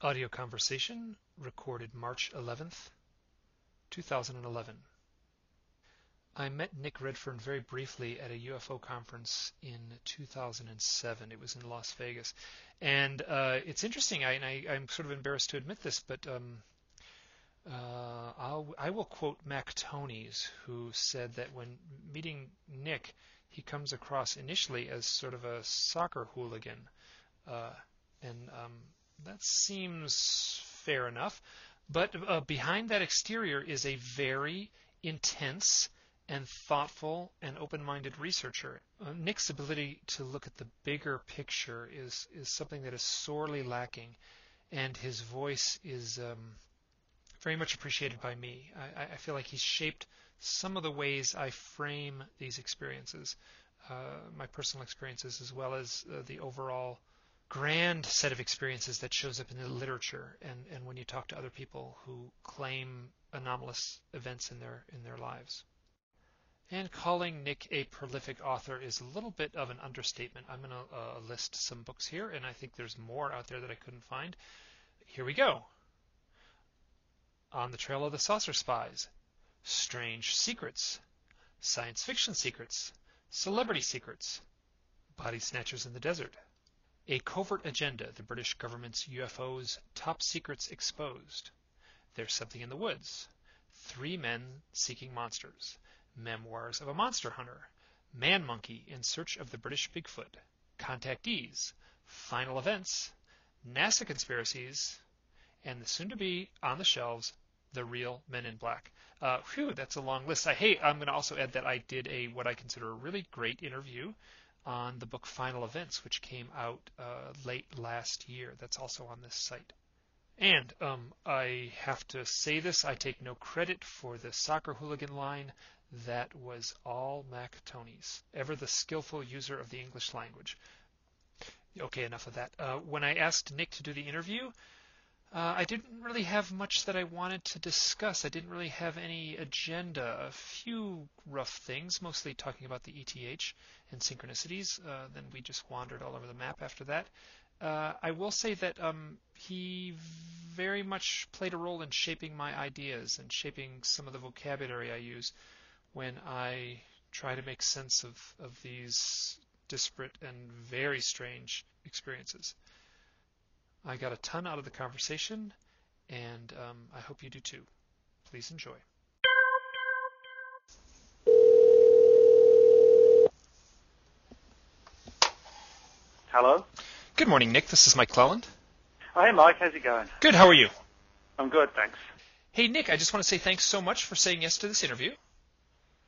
Audio conversation recorded March 11th, 2011. I met Nick Redfern very briefly at a UFO conference in 2007. It was in Las Vegas. And it's interesting, I'm sort of embarrassed to admit this, but I will quote Mac Tonnies, who said that when meeting Nick, he comes across initially as sort of a soccer hooligan. And that seems fair enough. But behind that exterior is a very intense and thoughtful and open-minded researcher. Nick's ability to look at the bigger picture is something that is sorely lacking, and his voice is very much appreciated by me. I feel like he's shaped some of the ways I frame these experiences, my personal experiences, as well as the overall grand set of experiences that shows up in the literature and when you talk to other people who claim anomalous events in their lives. And calling Nick a prolific author is a little bit of an understatement. I'm going to list some books here, and I think there's more out there that I couldn't find. Here we go. On the Trail of the Saucer Spies, Strange Secrets, Science Fiction Secrets, Celebrity Secrets, Body Snatchers in the Desert, A Covert Agenda, the British government's UFOs, Top Secrets Exposed, There's Something in the Woods, Three Men Seeking Monsters, Memoirs of a Monster Hunter, Man Monkey in Search of the British Bigfoot, Contactees, Final Events, NASA Conspiracies, and the soon-to-be on the shelves, The Real Men in Black. That's a long list. I'm going to also add that I did what I consider a really great interview on the book Final Events, which came out late last year. That's also on this site. And I have to say this, I take no credit for the soccer hooligan line. That was all Mac Tonnies, ever the skillful user of the English language. Okay, enough of that. When I asked Nick to do the interview, I didn't really have much that I wanted to discuss. I didn't really have any agenda. A few rough things, mostly talking about the ETH and synchronicities. Then we just wandered all over the map after that. I will say that he very much played a role in shaping my ideas and shaping some of the vocabulary I use when I try to make sense of these disparate and very strange experiences. I got a ton out of the conversation, and I hope you do too. Please enjoy. Hello? Good morning, Nick. This is Mike Cleland. Oh, hey, Mike. How's it going? Good. How are you? I'm good, thanks. Hey, Nick, I just want to say thanks so much for saying yes to this interview.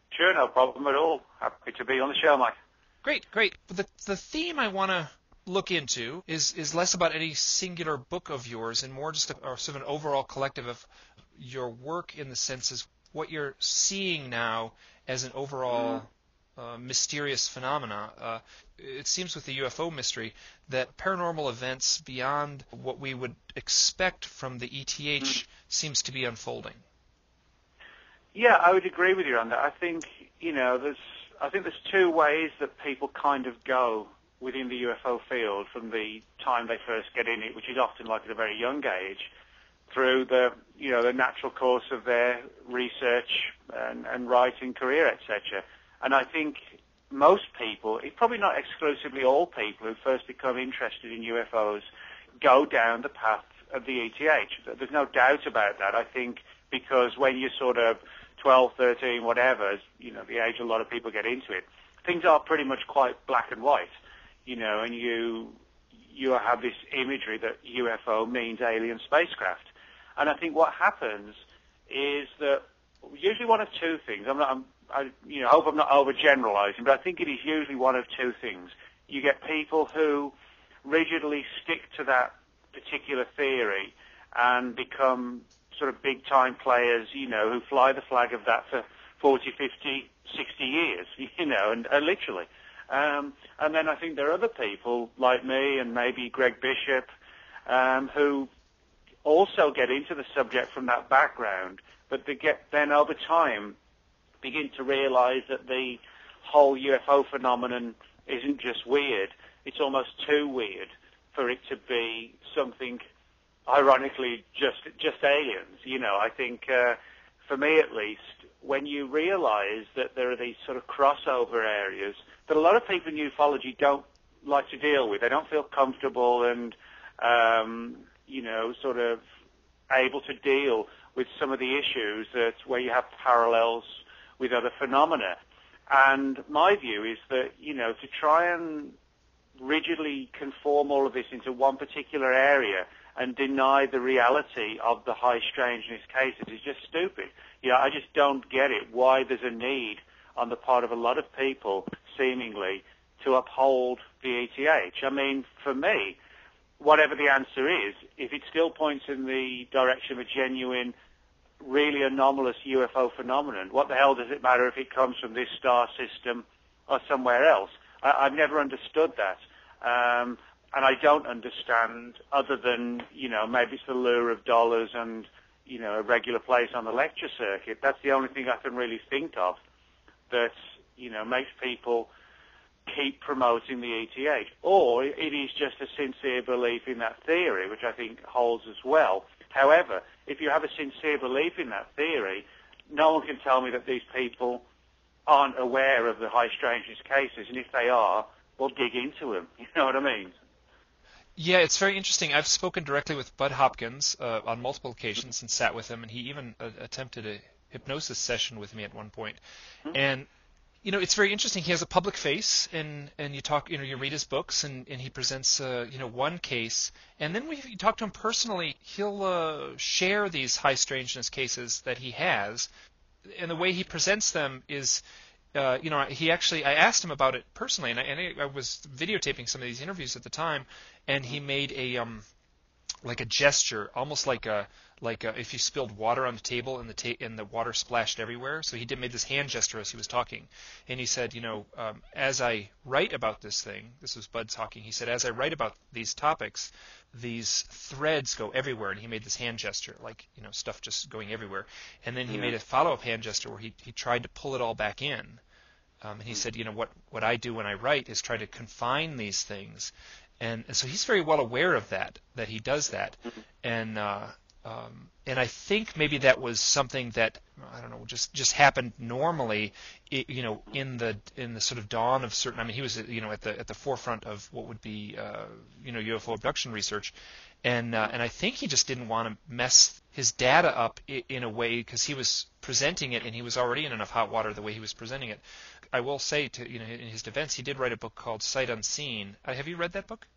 Sure, no problem at all. Happy to be on the show, Mike. Great. The theme I want to look into is less about any singular book of yours and more just sort of an overall collective of your work, in the sense as what you're seeing now as an overall mysterious phenomena. It seems with the UFO mystery that paranormal events beyond what we would expect from the ETH seems to be unfolding. Yeah, I would agree with you on that. I think there's two ways that people kind of go within the UFO field from the time they first get in it, which is often like at a very young age, through the natural course of their research and writing career, etc. And I think most people, probably not exclusively all people who first become interested in UFOs, go down the path of the ETH. There's no doubt about that. I think because when you're sort of 12, 13, whatever, the age a lot of people get into it, things are pretty much quite black and white, and you have this imagery that UFO means alien spacecraft. And I think what happens is that usually one of two things. I hope I'm not overgeneralizing, but I think it is usually one of two things. You get people who rigidly stick to that particular theory and become sort of big-time players, who fly the flag of that for 40, 50, 60 years, and literally. And then I think there are other people like me and maybe Greg Bishop who also get into the subject from that background, but they then over time begin to realize that the whole UFO phenomenon isn't just weird, it's almost too weird for it to be something ironically just aliens. I think for me at least, when you realize that there are these sort of crossover areas that a lot of people in ufology don't like to deal with. They don't feel comfortable and, sort of able to deal with some of the issues where you have parallels with other phenomena. And my view is that, to try and rigidly conform all of this into one particular area and deny the reality of the high strangeness cases is just stupid. I just don't get it, why there's a need on the part of a lot of people, seemingly, to uphold the ETH. I mean, for me, whatever the answer is, if it still points in the direction of a genuine, really anomalous UFO phenomenon, what the hell does it matter if it comes from this star system or somewhere else? I've never understood that. And I don't understand, other than, maybe it's the lure of dollars and, a regular place on the lecture circuit. That's the only thing I can really think of that, makes people keep promoting the ETH. Or it is just a sincere belief in that theory, which I think holds as well. However, if you have a sincere belief in that theory, no one can tell me that these people aren't aware of the high strangeness cases, and if they are, well, dig into them. You know what I mean? Yeah, it's very interesting. I've spoken directly with Bud Hopkins on multiple occasions and sat with him, and he even attempted a hypnosis session with me at one point. And it's very interesting. He has a public face, and you talk, you read his books, and he presents, one case, and then when you talk to him personally, he'll share these high strangeness cases that he has, and the way he presents them is, I asked him about it personally, and I was videotaping some of these interviews at the time, and he made a gesture, almost like if you spilled water on the table and the water splashed everywhere. So he made this hand gesture as he was talking, and he said, as I write about this thing, this was Bud talking. He said, as I write about these topics, these threads go everywhere, and he made this hand gesture, like stuff just going everywhere, and then he made a follow-up hand gesture where he tried to pull it all back in. And he said, what I do when I write is try to confine these things. And so he's very well aware of that he does that. And I think maybe that was something that, I don't know, just happened normally, in the sort of dawn of certain, I mean, he was, at the forefront of what would be, UFO abduction research. And I think he just didn't want to mess his data up in a way, because he was presenting it and he was already in enough hot water the way he was presenting it. I will say, in his defense, he did write a book called Sight Unseen. Have you read that book?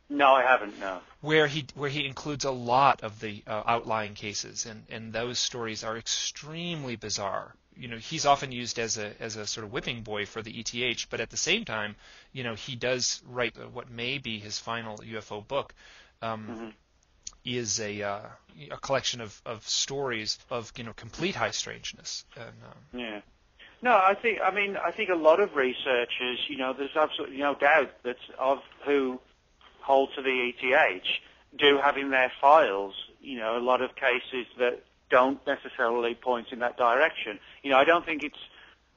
No, I haven't. No. Where he includes a lot of the outlying cases, and those stories are extremely bizarre. He's often used as a sort of whipping boy for the ETH, but at the same time, he does write what may be his final UFO book. Is a collection of stories of complete high strangeness. And, yeah. No, I think a lot of researchers, there's absolutely no doubt that of who hold to the ETH do have in their files, a lot of cases that don't necessarily point in that direction. I don't think it's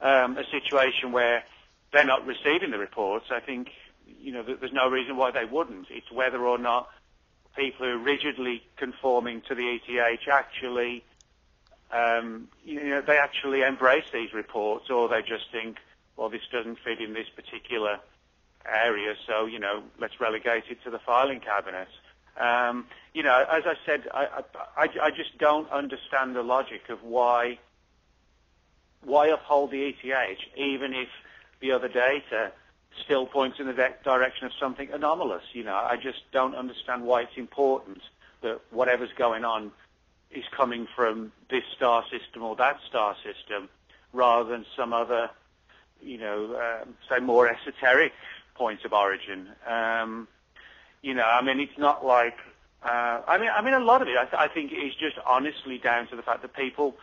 a situation where they're not receiving the reports. I think, there's no reason why they wouldn't. It's whether or not people who are rigidly conforming to the ETH actually, they actually embrace these reports, or they just think, well, this doesn't fit in this particular area, so, let's relegate it to the filing cabinet. As I said, I just don't understand the logic of why uphold the ETH, even if the other data still points in the direction of something anomalous. I just don't understand why it's important that whatever's going on is coming from this star system or that star system, rather than some other, say, more esoteric point of origin. It's not like, a lot of it, I think, is just honestly down to the fact that people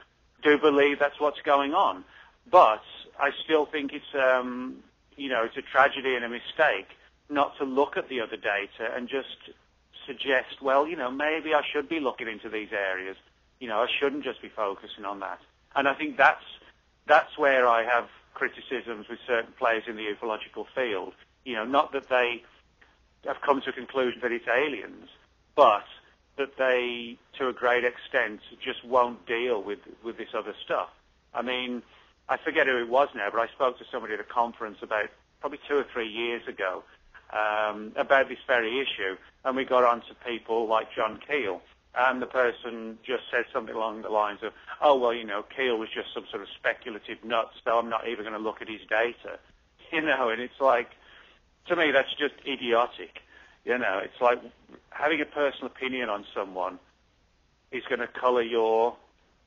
do believe that's what's going on. But I still think it's, it's a tragedy and a mistake not to look at the other data and just suggest, well, maybe I should be looking into these areas. I shouldn't just be focusing on that. And I think that's where I have criticisms with certain players in the ufological field. Not that they have come to a conclusion that it's aliens, but that they, to a great extent, just won't deal with this other stuff. I mean, I forget who it was now, but I spoke to somebody at a conference about probably 2 or 3 years ago about this very issue, and we got on to people like John Keel, and the person just said something along the lines of, oh, well, Keel was just some sort of speculative nut, so I'm not even going to look at his data. And it's like, to me, that's just idiotic. It's like having a personal opinion on someone is going to colour your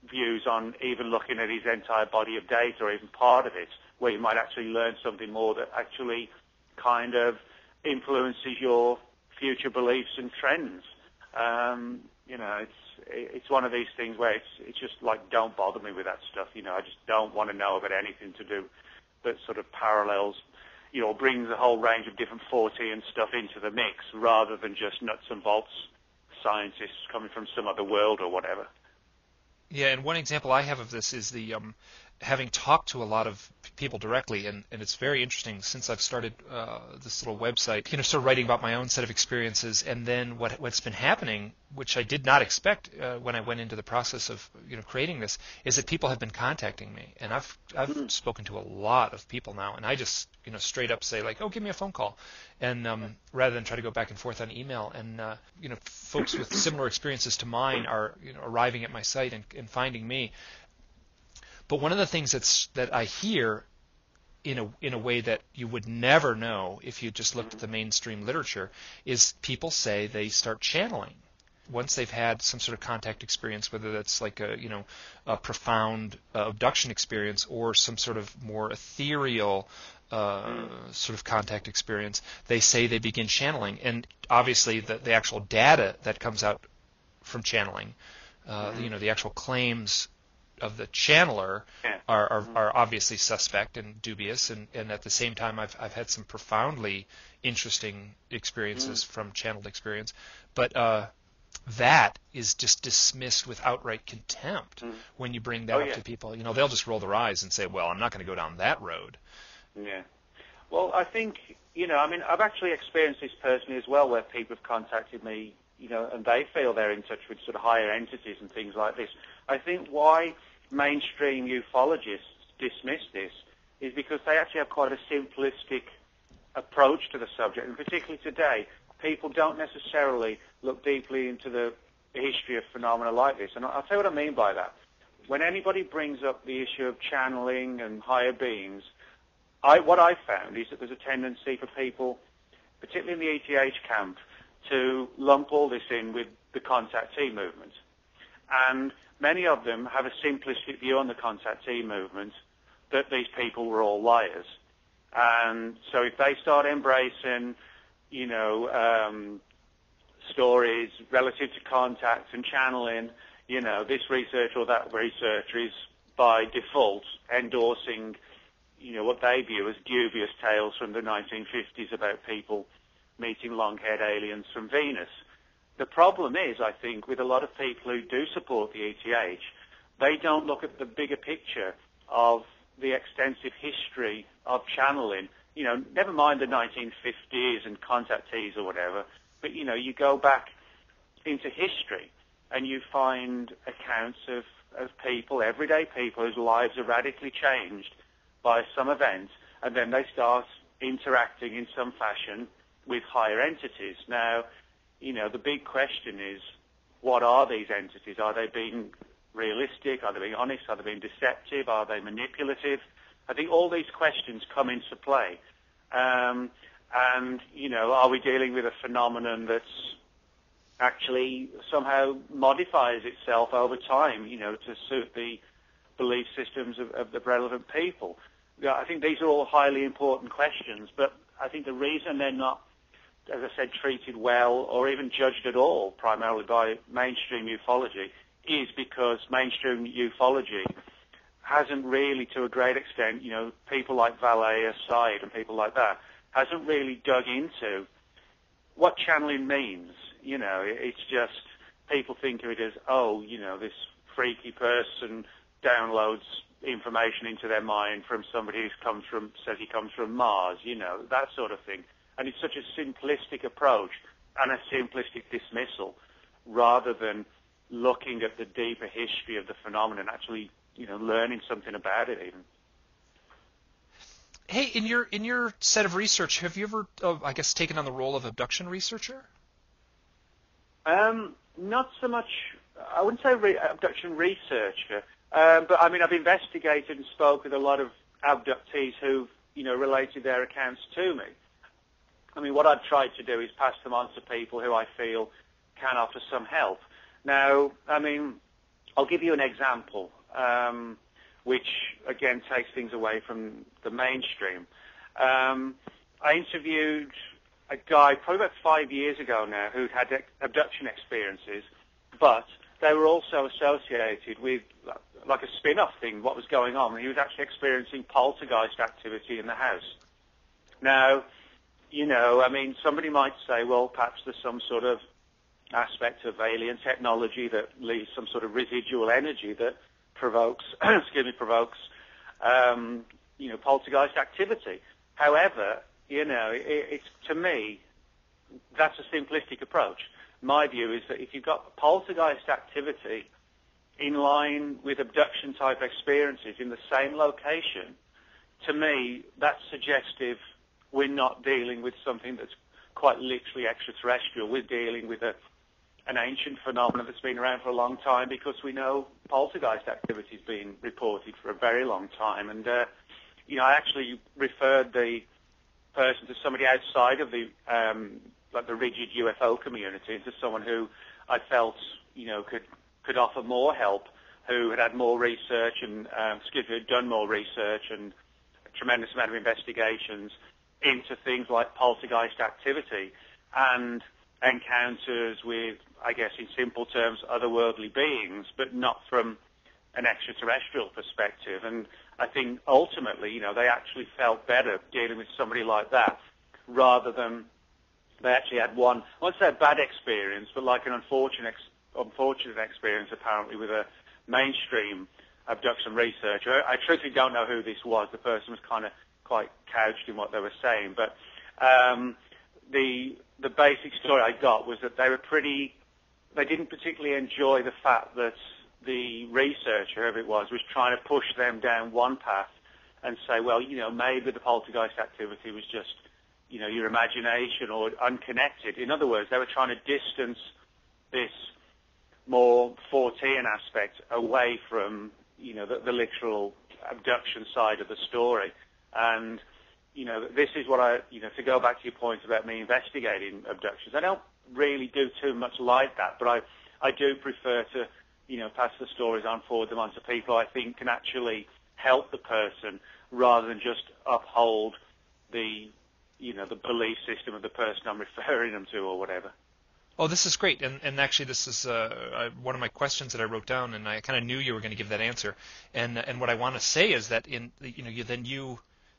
views on even looking at his entire body of data or even part of it, where you might actually learn something more that actually kind of influences your future beliefs and trends. It's one of these things where it's just like, don't bother me with that stuff. I just don't want to know about anything to do that sort of parallels, brings a whole range of different Fortean stuff into the mix rather than just nuts and bolts scientists coming from some other world or whatever. Yeah, and one example I have of this is the having talked to a lot of people directly, and it's very interesting since I've started this little website, sort of writing about my own set of experiences, and then what's been happening, which I did not expect when I went into the process of creating this, is that people have been contacting me, and I've spoken to a lot of people now, and I just straight up say like, oh, give me a phone call, and rather than try to go back and forth on email, and folks with similar experiences to mine are arriving at my site and finding me. But one of the things that I hear in a way that you would never know if you just looked at the mainstream literature is people say they start channeling once they've had some sort of contact experience, whether that's like a profound abduction experience or some sort of more ethereal sort of contact experience. They say they begin channeling, and obviously the actual data that comes out from channeling, the actual claims of the channeler are obviously suspect and dubious, and at the same time I've had some profoundly interesting experiences from channeled experience, but that is just dismissed with outright contempt when you bring that up to people. They'll just roll their eyes and say, well, I'm not going to go down that road. Yeah. Well, I think, I've actually experienced this personally as well, where people have contacted me, and they feel they're in touch with sort of higher entities and things like this. I think why mainstream ufologists dismiss this is because they actually have quite a simplistic approach to the subject, and particularly today, people don't necessarily look deeply into the history of phenomena like this. And I'll tell you what I mean by that. When anybody brings up the issue of channeling and higher beings, what I found is that there's a tendency for people, particularly in the ETH camp, to lump all this in with the contactee movement. And many of them have a simplistic view on the contactee movement that these people were all liars. And so if they start embracing, stories relative to contacts and channeling, this research or that researcher is by default endorsing, what they view as dubious tales from the 1950s about people meeting long-haired aliens from Venus. The problem is, I think, with a lot of people who do support the ETH, they don't look at the bigger picture of the extensive history of channeling. Never mind the 1950s and contactees or whatever, but, you go back into history and you find accounts of people, everyday people, whose lives are radically changed by some event, and then they start interacting in some fashion with higher entities. Now, the big question is, what are these entities? Are they being realistic? Are they being honest? Are they being deceptive? Are they manipulative? I think all these questions come into play. And, are we dealing with a phenomenon that's actually somehow modifies itself over time, to suit the belief systems of the relevant people? I think these are all highly important questions, but I think the reason they're not, as I said, treated well or even judged at all, primarily by mainstream ufology, is because mainstream ufology hasn't really, to a great extent, people like Valet aside and people like that, hasn't really dug into what channeling means. It's just people think of it as, this freaky person downloads information into their mind from somebody who says he comes from Mars, that sort of thing. And it's such a simplistic approach and a simplistic dismissal rather than looking at the deeper history of the phenomenon, actually, learning something about it even. Hey, in your set of research, have you ever, I guess, taken on the role of abduction researcher? Not so much. I wouldn't say abduction researcher, but I mean, I've investigated and spoke with a lot of abductees who've, related their accounts to me. I mean, what I've tried to do is pass them on to people who I feel can offer some help. Now, I mean, I'll give you an example, which, again, takes things away from the mainstream. I interviewed a guy probably about 5 years ago now who'd had abduction experiences, but they were also associated with like a spin-off thing, what was going on. He was actually experiencing poltergeist activity in the house. Now, I mean, somebody might say, well, perhaps there's some sort of aspect of alien technology that leaves some sort of residual energy that provokes, poltergeist activity. However, it's, to me, that's a simplistic approach. My view is that if you've got poltergeist activity in line with abduction-type experiences in the same location, to me, that's suggestive we're not dealing with something that's quite literally extraterrestrial. We're dealing with an ancient phenomenon that's been around for a long time, because we know poltergeist activity has been reported for a very long time. And, I actually referred the person to somebody outside of the rigid UFO community, to someone who I felt, could offer more help, who had more research and, had done more research and a tremendous amount of investigations into things like poltergeist activity and encounters with, I guess, in simple terms, otherworldly beings, but not from an extraterrestrial perspective. And I think ultimately, they actually felt better dealing with somebody like that, rather than they actually had one, I won't say a bad experience, but like an unfortunate experience apparently with a mainstream abduction researcher. I truthfully don't know who this was. The person was kind of quite couched in what they were saying, but the basic story I got was that they didn't particularly enjoy the fact that the researcher, whoever it was trying to push them down one path and say, well, maybe the poltergeist activity was just, your imagination or unconnected. In other words, they were trying to distance this more Fortean aspect away from, the literal abduction side of the story. And, this is what to go back to your point about me investigating abductions, I don't really do too much like that, but I do prefer to, pass the stories on, forward them on to people I think can actually help the person, rather than just uphold the belief system of the person I'm referring them to or whatever. Oh, this is great, and actually this is one of my questions that I wrote down, and I kind of knew you were going to give that answer. And what I want to say is that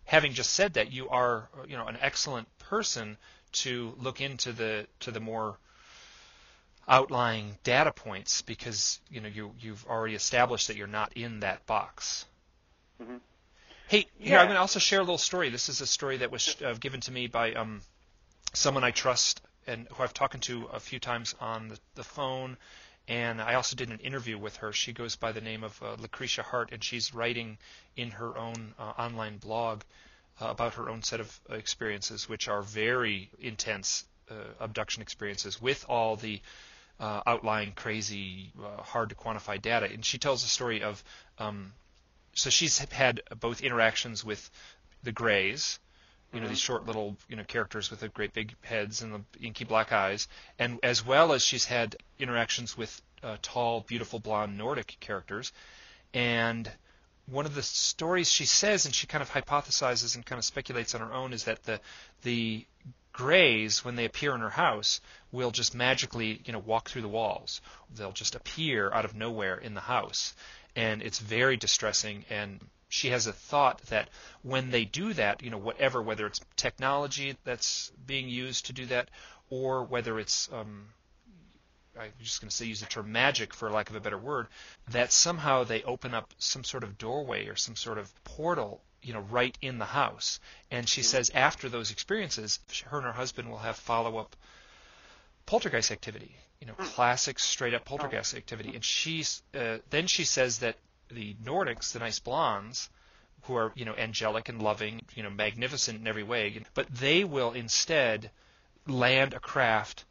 having just said that, you are an excellent person to look into the more outlying data points, because you've already established that you're not in that box. Mm-hmm. Hey, here, I'm going to also share a little story. This is a story that was given to me by someone I trust and who I've talked to a few times on the phone, and I also did an interview with her. She goes by the name of Lucretia Hart, and she's writing in her own online blog about her own set of experiences, which are very intense abduction experiences with all the outlying, crazy, hard to quantify data. And she tells a story of so she's had both interactions with the Greys, these short little characters with the great big heads and the inky black eyes, and as well as she's had interactions with tall, beautiful, blonde Nordic characters. And one of the stories she says, and she kind of hypothesizes and kind of speculates on her own, is that the Greys, when they appear in her house, will just magically walk through the walls. They'll just appear out of nowhere in the house, and it's very distressing. And she has a thought that when they do that, whether it's technology that's being used to do that, or whether it's I'm just going to say, use the term magic for lack of a better word, that somehow they open up some sort of doorway or some sort of portal, right in the house. And she says after those experiences, her and her husband will have follow-up poltergeist activity, classic straight-up poltergeist activity. And then she says that the Nordics, the nice blondes, who are, angelic and loving, magnificent in every way, but they will instead land a craft,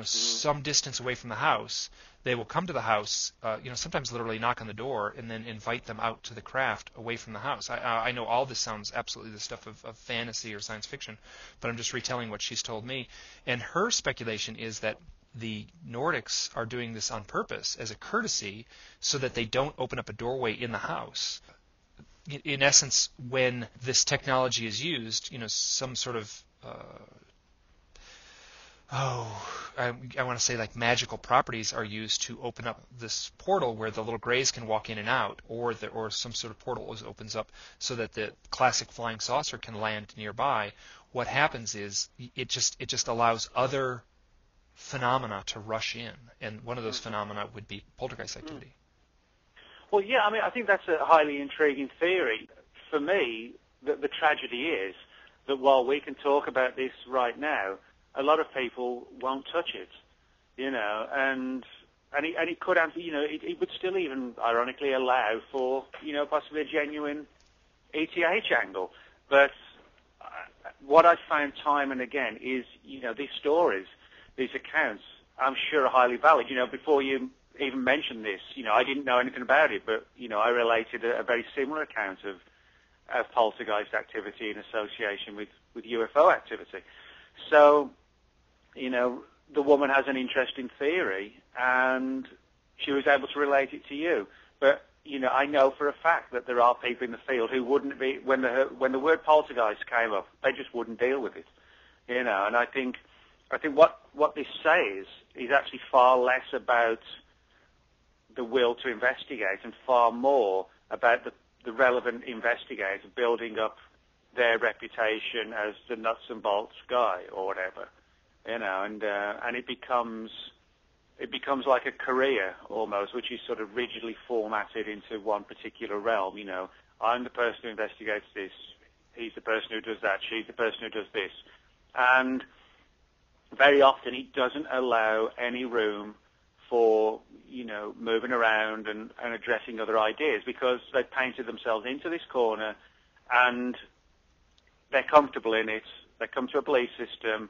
some distance away from the house. They will come to the house, sometimes literally knock on the door, and then invite them out to the craft away from the house. I know all this sounds absolutely the stuff of fantasy or science fiction, but I'm just retelling what she's told me. And her speculation is that the Nordics are doing this on purpose as a courtesy so that they don't open up a doorway in the house. In essence, when this technology is used, some sort of I want to say like magical properties are used to open up this portal where the little grays can walk in and out, or some sort of portal opens up so that the classic flying saucer can land nearby. What happens is it just allows other phenomena to rush in, and one of those phenomena would be poltergeist activity. Well, yeah, I think that's a highly intriguing theory. For me, the tragedy is that while we can talk about this right now, a lot of people won't touch it, and it could have, it would still even ironically allow for, possibly a genuine ETH angle. But what I've found time and again is, these stories, these accounts, I'm sure are highly valid. Before you even mentioned this, I didn't know anything about it, but, I related a very similar account of poltergeist activity in association with UFO activity. So, the woman has an interesting theory, and she was able to relate it to you. But, I know for a fact that there are people in the field who wouldn't be, when the word poltergeist came up, they just wouldn't deal with it. And I think what this says is actually far less about the will to investigate and far more about the relevant investigator building up their reputation as the nuts and bolts guy or whatever. And it becomes like a career almost, which is sort of rigidly formatted into one particular realm. I'm the person who investigates this, he's the person who does that, she's the person who does this. And very often it doesn't allow any room for, moving around and addressing other ideas, because they've painted themselves into this corner and they're comfortable in it, they come to a belief system,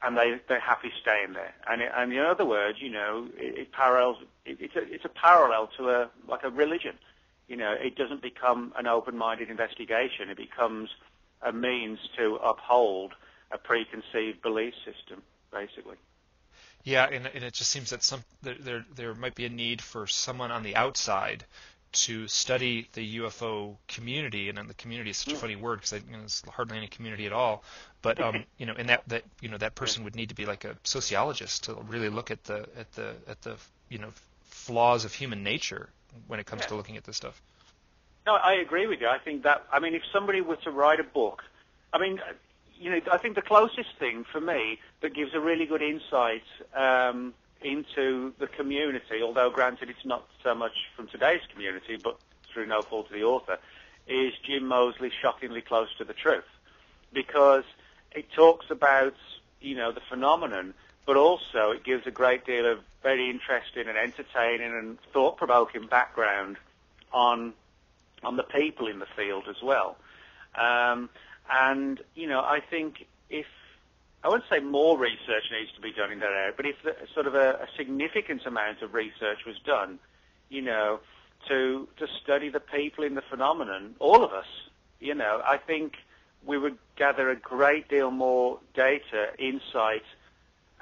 and they're happy staying there. And in other words, it parallels. It's a parallel to a religion. It doesn't become an open-minded investigation. It becomes a means to uphold a preconceived belief system, basically. Yeah, and it just seems that there might be a need for someone on the outside to study the UFO community, and the community is such a funny word because there's hardly any community at all. But and that person would need to be like a sociologist to really look at the flaws of human nature when it comes to looking at this stuff. No, I agree with you. I think that if somebody were to write a book, I think the closest thing for me that gives a really good insight into the community, although granted it's not so much from today's community, but through no fault of the author, is Jim Moseley's Shockingly Close to the Truth. Because it talks about, the phenomenon, but also it gives a great deal of very interesting and entertaining and thought-provoking background on the people in the field as well. I think I wouldn't say more research needs to be done in that area, but if sort of a significant amount of research was done, to study the people in the phenomenon, all of us, I think we would gather a great deal more data, insight,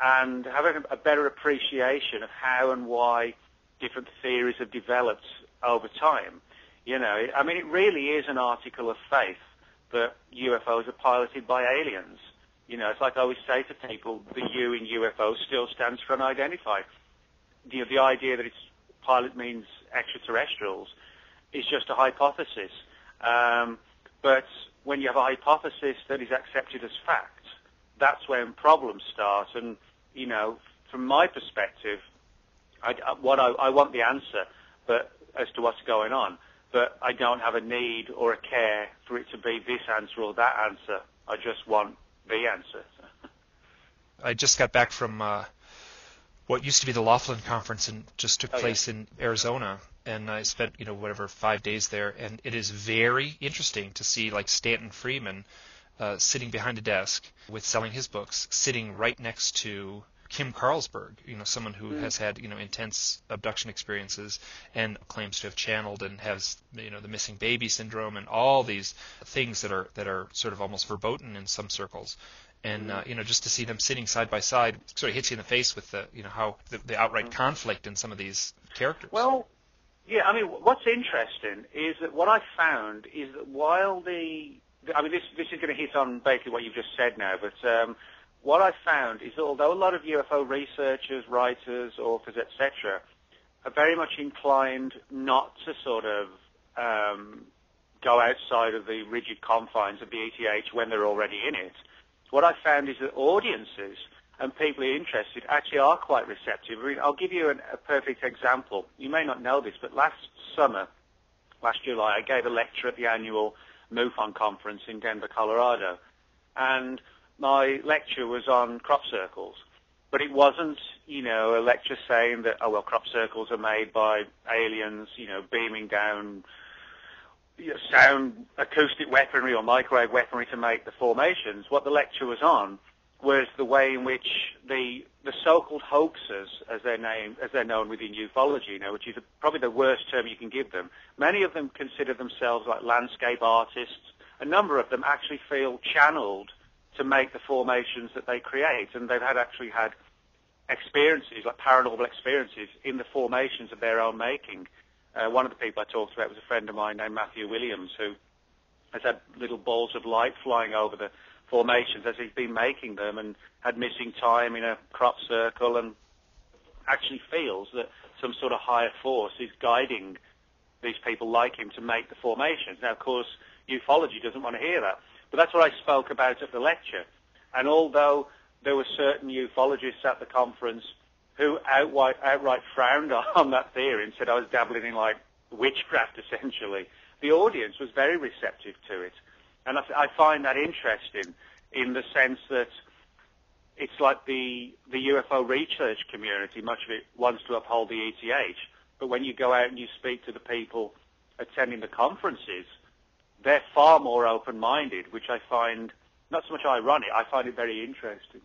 and have a better appreciation of how and why different theories have developed over time. It really is an article of faith that UFOs are piloted by aliens. It's like I always say to people, the U in UFO still stands for unidentified. The idea that pilot means extraterrestrials is just a hypothesis. But when you have a hypothesis that is accepted as fact, that's when problems start. And, from my perspective, I want the answer as to what's going on. But I don't have a need or a care for it to be this answer or that answer. I just want the answer. I just got back from what used to be the Laughlin Conference and just took place in Arizona. And I spent, 5 days there. And it is very interesting to see, like, Stanton Friedman sitting behind a desk with selling his books, sitting right next to Kim Carlsberg, someone who has had, intense abduction experiences and claims to have channeled and has, the missing baby syndrome and all these things that are sort of almost verboten in some circles. And, just to see them sitting side by side sort of hits you in the face with the, how the outright conflict in some of these characters. Well, yeah, I mean, what's interesting is that what I found is that while this is going to hit on basically what you've just said now, but what I found is that although a lot of UFO researchers, writers, authors, etc., are very much inclined not to sort of go outside of the rigid confines of the ETH when they're already in it, what I found is that audiences and people who are interested actually are quite receptive. I mean, I'll give you a perfect example. You may not know this, but last July, I gave a lecture at the annual MUFON conference in Denver, Colorado, and my lecture was on crop circles. But it wasn't, a lecture saying that, crop circles are made by aliens, beaming down sound acoustic weaponry or microwave weaponry to make the formations. What the lecture was on was the way in which the so-called hoaxers, as they're known within ufology, which is probably the worst term you can give them. Many of them consider themselves like landscape artists. A number of them actually feel channeled to make the formations that they create, and they've actually had experiences, like paranormal experiences, in the formations of their own making. One of the people I talked about was a friend of mine named Matthew Williams, who has had little balls of light flying over the formations as he's been making them, and had missing time in a crop circle, and actually feels that some sort of higher force is guiding these people like him to make the formations. Now, of course, ufology doesn't want to hear that, but that's what I spoke about at the lecture. And although there were certain ufologists at the conference who outright frowned on that theory and said I was dabbling in, like, witchcraft, essentially, the audience was very receptive to it. And I find that interesting in the sense that it's like the UFO research community, much of it wants to uphold the ETH, but when you go out and you speak to the people attending the conferences, they're far more open-minded, which I find not so much ironic, I find it very interesting.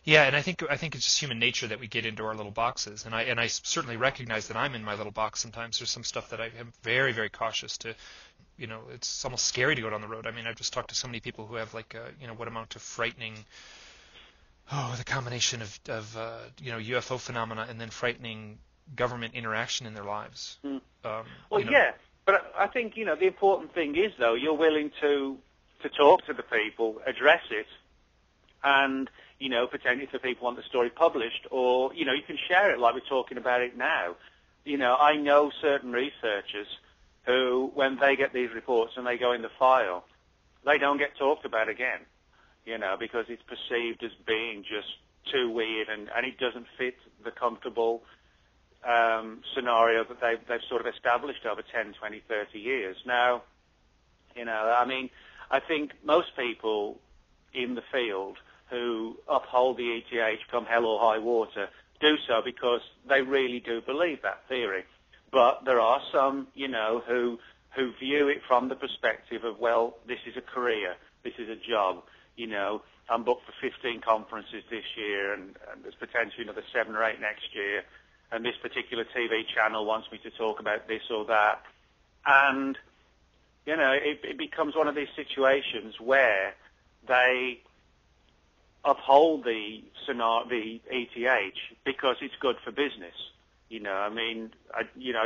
Yeah, and I think it's just human nature that we get into our little boxes, and I certainly recognize that I'm in my little box sometimes. There's some stuff that I am very, very cautious to, it's almost scary to go down the road. I mean, I've just talked to so many people who have like, what amount to frightening, the combination of UFO phenomena and then frightening government interaction in their lives. Yeah, but I think, the important thing is, though, you're willing to talk to the people, address it, and potentially if the people want the story published, or, you can share it like we're talking about it now. I know certain researchers who, when they get these reports and they go in the file, they don't get talked about again, because it's perceived as being just too weird and it doesn't fit the comfortable scenario that they've sort of established over 10, 20, 30 years. Now, I think most people in the field who uphold the ETH come hell or high water do so because they really do believe that theory. But there are some, who view it from the perspective of, well, this is a career, this is a job, I'm booked for 15 conferences this year, and there's potentially another 7 or 8 next year, and this particular TV channel wants me to talk about this or that. And, it becomes one of these situations where they uphold the ETH because it's good for business. I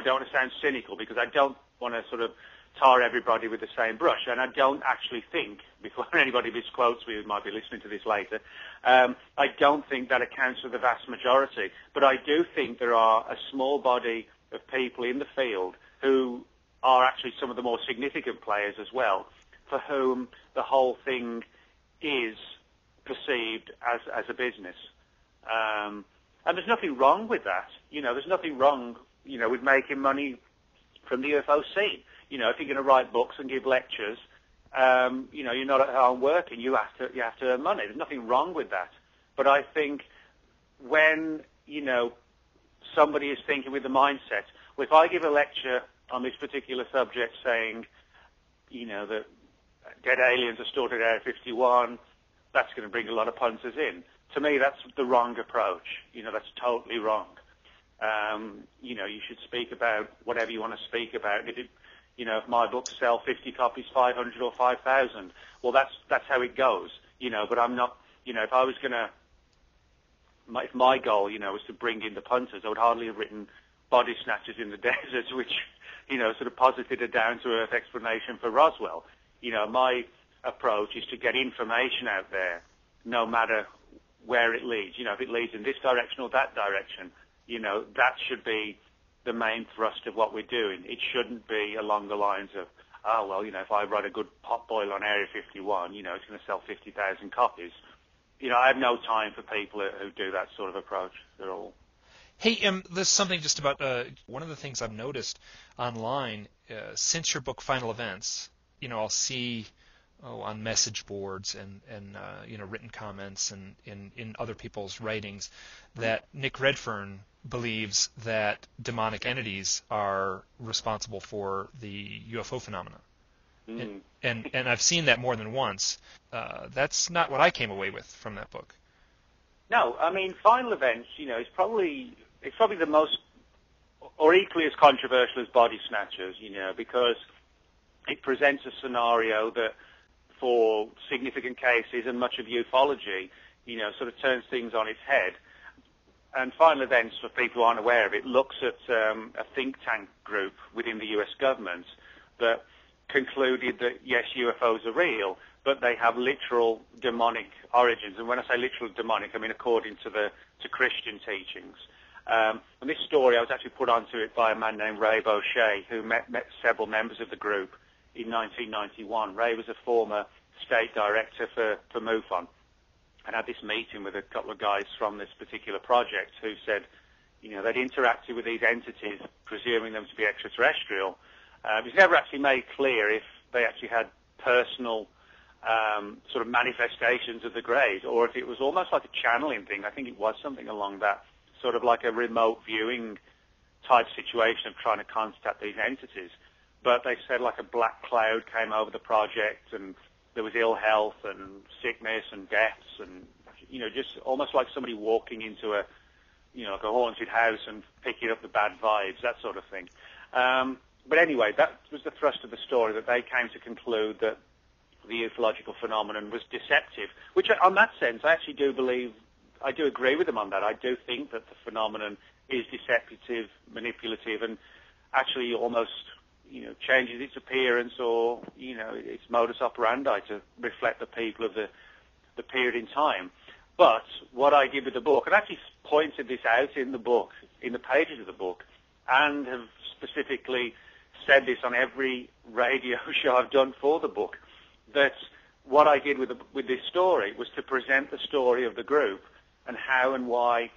don't want to sound cynical because I don't want to sort of tar everybody with the same brush, and I don't actually think, before anybody misquotes me who might be listening to this later, I don't think that accounts for the vast majority, but I do think there are a small body of people in the field who are actually some of the more significant players as well, for whom the whole thing is perceived as a business. And there's nothing wrong with that. There's nothing wrong, with making money from the UFO scene. If you're going to write books and give lectures, you're not at home working. You have to earn money. There's nothing wrong with that. But I think when, somebody is thinking with the mindset, well, if I give a lecture on this particular subject saying, that dead aliens are stored at Area 51, that's going to bring a lot of punters in. To me, that's the wrong approach. That's totally wrong. You should speak about whatever you want to speak about. If my books sell 50 copies, 500 or 5,000, well, that's how it goes. But I'm not, if I was going to, if my goal, was to bring in the punters, I would hardly have written Body Snatchers in the Desert, which, sort of posited a down-to-earth explanation for Roswell. My approach is to get information out there, no matter where it leads. If it leads in this direction or that direction, that should be the main thrust of what we're doing. It shouldn't be along the lines of, if I write a good potboil on Area 51, it's going to sell 50,000 copies. I have no time for people who do that sort of approach at all. Hey, there's something just about one of the things I've noticed online since your book Final Events. I'll see on message boards and written comments and in other people's writings that Nick Redfern believes that demonic entities are responsible for the UFO phenomena. And I've seen that more than once. That's not what I came away with from that book. No, I mean, Final Events, is probably the most, or equally as controversial as Body Snatchers, because it presents a scenario that, for significant cases and much of ufology, sort of turns things on its head. And Final Events, for people who aren't aware of it, looks at a think tank group within the U.S. government that concluded that, yes, UFOs are real, but they have literal demonic origins. And when I say literal demonic, I mean according to Christian teachings. And this story, I was actually put onto it by a man named Ray Boucher, who met several members of the group in 1991. Ray was a former state director for MUFON, and had this meeting with a couple of guys from this particular project who said, they'd interacted with these entities, presuming them to be extraterrestrial. It was never actually made clear if they actually had personal sort of manifestations of the greys, or if it was almost like a channeling thing. I think it was something along that, sort of like a remote viewing type situation of trying to contact these entities. But they said like a black cloud came over the project, and there was ill health and sickness and deaths, and just almost like somebody walking into like a haunted house and picking up the bad vibes, that sort of thing. But anyway, that was the thrust of the story, that they came to conclude that the ufological phenomenon was deceptive, which on that sense I actually do believe, I do agree with them on that. I do think that the phenomenon is deceptive, manipulative, and actually almost, changes its appearance or, its modus operandi to reflect the people of the period in time. But what I did with the book, and I actually pointed this out in the book, in the pages of the book, and have specifically said this on every radio show I've done for the book, that what I did with this story was to present the story of the group and how and why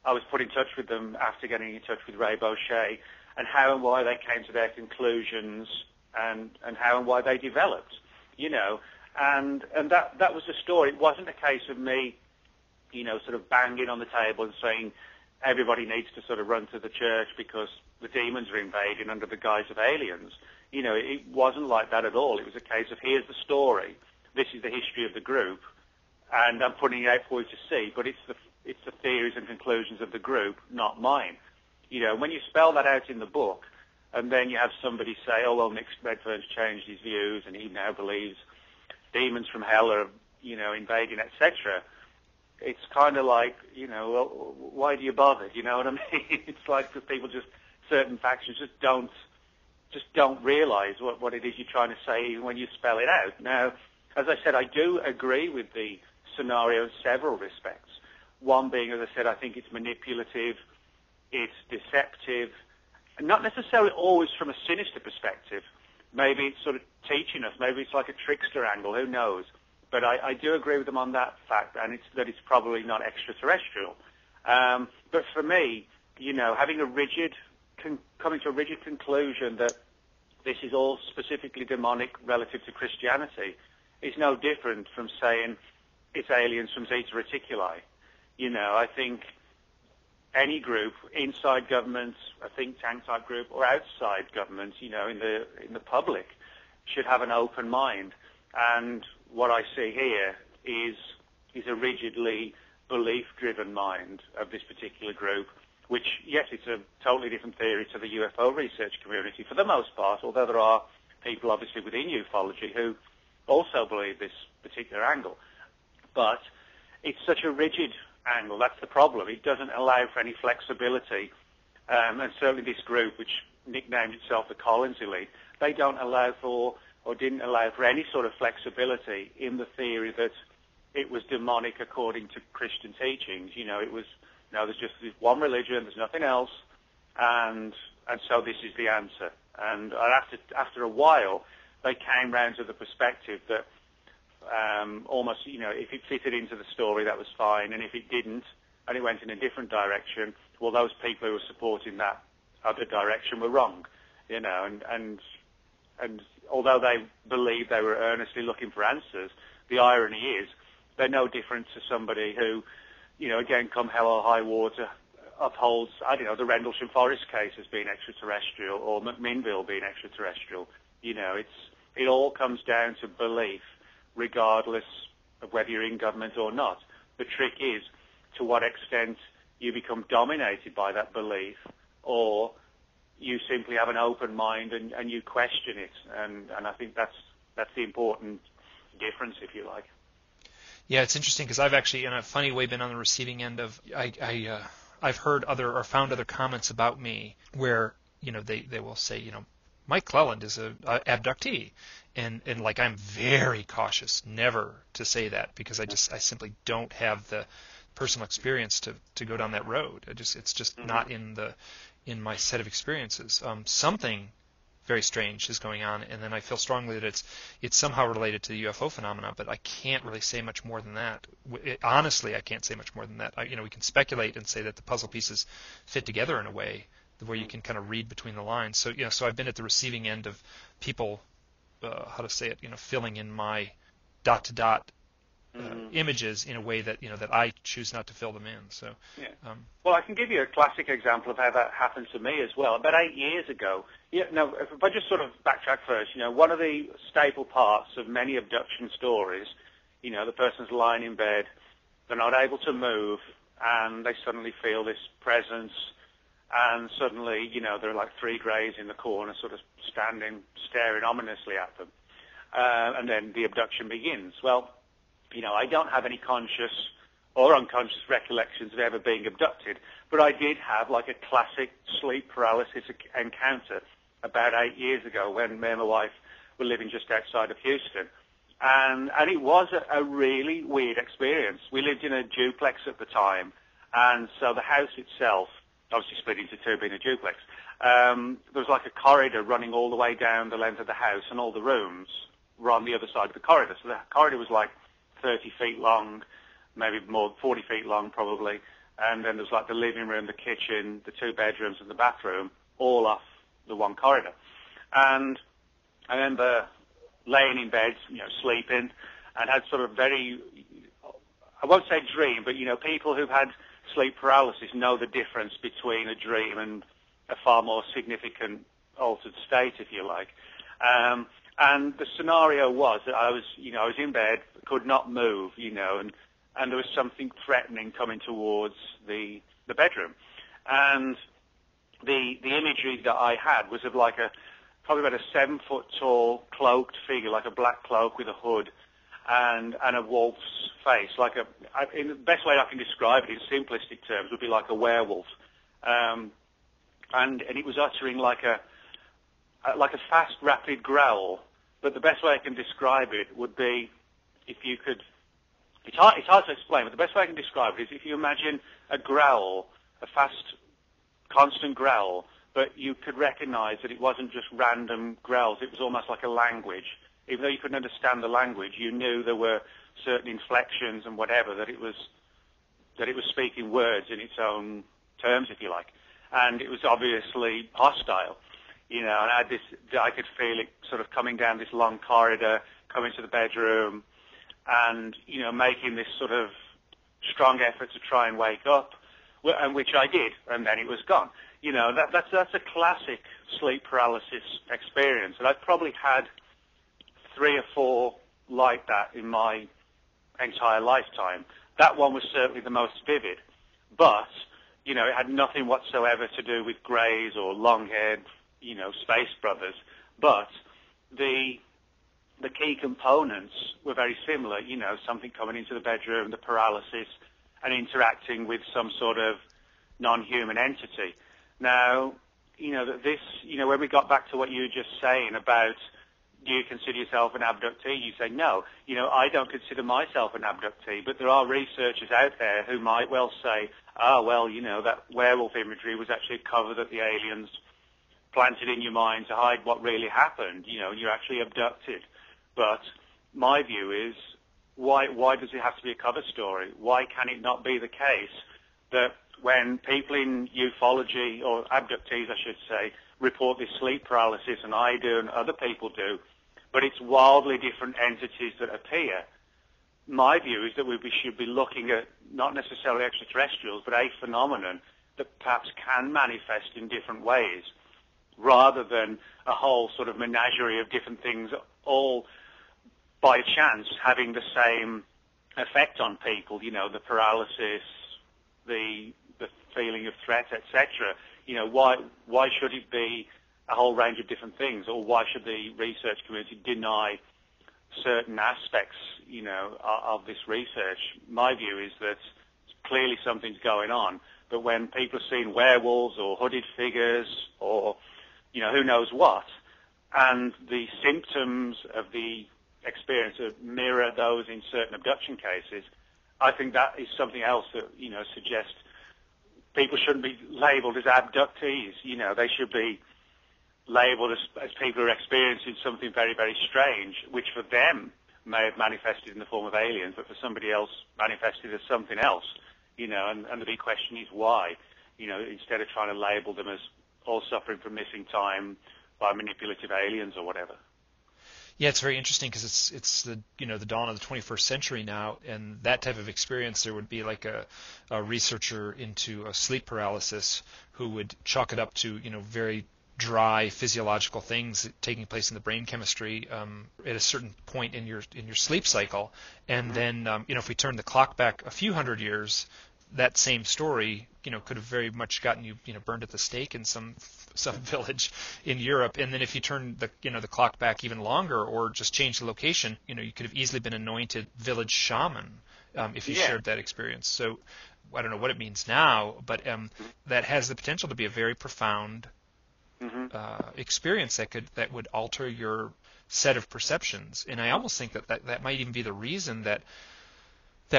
I was put in touch with them after getting in touch with Ray Boucher, and how and why they came to their conclusions, and how and why they developed, and that was the story. It wasn't a case of me, sort of banging on the table and saying everybody needs to sort of run to the church because the demons are invading under the guise of aliens. It wasn't like that at all. It was a case of, here's the story, this is the history of the group, and I'm putting it out for you to see, but it's the theories and conclusions of the group, not mine. When you spell that out in the book, and then you have somebody say, oh, well, Nick Redfern's changed his views, and he now believes demons from hell are, invading, etc., it's kind of like, well, why do you bother? You know what I mean? It's like that people certain factions just don't realize what it is you're trying to say even when you spell it out. Now, as I said, I do agree with the scenario in several respects. One being, as I said, I think it's manipulative, it's deceptive, and not necessarily always from a sinister perspective. Maybe it's sort of teaching us, maybe it's like a trickster angle, who knows? But I do agree with them on that fact, and it's probably not extraterrestrial. But for me, having coming to a rigid conclusion that this is all specifically demonic relative to Christianity is no different from saying it's aliens from Zeta Reticuli. I think any group, inside governments, a think tank type group, or outside governments, in the public, should have an open mind. And what I see here is a rigidly belief-driven mind of this particular group, which, yes, it's a totally different theory to the UFO research community for the most part, although there are people obviously within ufology who also believe this particular angle. But it's such a rigid angle. That's the problem. It doesn't allow for any flexibility. And certainly this group, which nicknamed itself the Collins Elite, they don't allow for, or didn't allow for, any sort of flexibility in the theory that it was demonic according to Christian teachings. It was, there's just this one religion, there's nothing else, and so this is the answer. And after a while, they came round to the perspective that almost, if it fitted into the story, that was fine, and if it didn't, and it went in a different direction, well, those people who were supporting that other direction were wrong, and although they believed they were earnestly looking for answers, the irony is they're no different to somebody who, again, come hell or high water, upholds, the Rendlesham Forest case as being extraterrestrial, or McMinnville being extraterrestrial. It all comes down to belief, regardless of whether you're in government or not. The trick is to what extent you become dominated by that belief, or you simply have an open mind and you question it. And I think that's the important difference, if you like. Yeah, it's interesting because I've actually, in a funny way, been on the receiving end of I've heard or found other comments about me where they will say Mike Cleland is a abductee, and like I'm very cautious never to say that because I simply don't have the personal experience to go down that road. It's just not in my set of experiences. Something very strange is going on, and then I feel strongly that it's somehow related to the UFO phenomena, but I can't really say much more than that. Honestly, I can't say much more than that. We can speculate and say that the puzzle pieces fit together in a way where you can kind of read between the lines. So so I've been at the receiving end of people, filling in my dot to dot images in a way that that I choose not to fill them in. So, well, I can give you a classic example of how that happened to me as well. About 8 years ago, if I just sort of backtrack first, one of the staple parts of many abduction stories, the person's lying in bed, they're not able to move, and they suddenly feel this presence, and suddenly, there are like three greys in the corner, sort of staring ominously at them, and then the abduction begins. Well, I don't have any conscious or unconscious recollections of ever being abducted, but I did have like a classic sleep paralysis encounter about 8 years ago when me and my wife were living just outside of Houston. And it was a really weird experience. We lived in a duplex at the time, and so the house itself, obviously split into two being a duplex, there was like a corridor running all the way down the length of the house, and all the rooms were on the other side of the corridor. So the corridor was like 30 feet long, maybe more, 40 feet long probably, and then there's like the living room, the kitchen, the two bedrooms and the bathroom, all off the one corridor. And I remember laying in bed, sleeping, and had sort of very, I won't say dream, but people who've had sleep paralysis know the difference between a dream and a far more significant altered state, if you like. And the scenario was that I was in bed, could not move, and there was something threatening coming towards the bedroom. And the imagery that I had was of like probably about a 7-foot tall cloaked figure, like a black cloak with a hood, and a wolf's face. In the best way I can describe it in simplistic terms would be like a werewolf. And it was uttering like a fast, rapid growl. But the best way I can describe it would be if you could, it's hard to explain, but the best way I can describe it is if you imagine a growl, a fast, constant growl, but you could recognize that it wasn't just random growls, it was almost like a language. Even though you couldn't understand the language, you knew there were certain inflections and whatever, that it was speaking words in its own terms, if you like. And it was obviously hostile. And I could feel it sort of coming down this long corridor, coming to the bedroom, and, making this sort of strong effort to try and wake up. and which I did, and then it was gone. You know, that's a classic sleep paralysis experience, and I've probably had 3 or 4 like that in my entire lifetime. That one was certainly the most vivid, but, you know, it had nothing whatsoever to do with greys or long-haired, you know, space brothers, but the key components were very similar, you know, something coming into the bedroom, the paralysis, and interacting with some sort of non-human entity. Now, you know, that this, you know, when we got back to what you were just saying about, do you consider yourself an abductee? You say, no. You know, I don't consider myself an abductee, but there are researchers out there who might well say, well, you know, that werewolf imagery was actually a cover that the aliens planted in your mind to hide what really happened, you know, and you're actually abducted. But my view is, why does it have to be a cover story? Why can it not be the case that when people in ufology, or abductees I should say, report this sleep paralysis, and I do and other people do, but it's wildly different entities that appear? My view is that we should be looking at not necessarily extraterrestrials, but a phenomenon that perhaps can manifest in different ways, rather than a whole sort of menagerie of different things all by chance having the same effect on people, you know, the paralysis, the feeling of threat, etc. You know, why should it be a whole range of different things, or why should the research community deny certain aspects, you know, of this research? My view is that clearly something's going on, but when people are seeing werewolves or hooded figures or, you know, who knows what, and the symptoms of the experience mirror those in certain abduction cases, I think that is something else that, you know, suggests people shouldn't be labeled as abductees. You know, they should be labeled as people who are experiencing something very, very strange, which for them may have manifested in the form of aliens, but for somebody else manifested as something else, you know, and the big question is why, you know, instead of trying to label them as all suffering from missing time by manipulative aliens or whatever. Yeah, it's very interesting because it's the, you know, the dawn of the 21st century now, and that type of experience, there would be like a researcher into a sleep paralysis who would chalk it up to, you know, very dry physiological things taking place in the brain chemistry at a certain point in your sleep cycle, and then you know, if we turn the clock back a few hundred years, that same story, you know, could have very much gotten you, you know, burned at the stake in some village in Europe. And then if you turn the, you know, the clock back even longer, or just change the location, you know, you could have easily been anointed village shaman if you shared that experience. So I don't know what it means now, but that has the potential to be a very profound experience that would alter your set of perceptions. And I almost think that might even be the reason that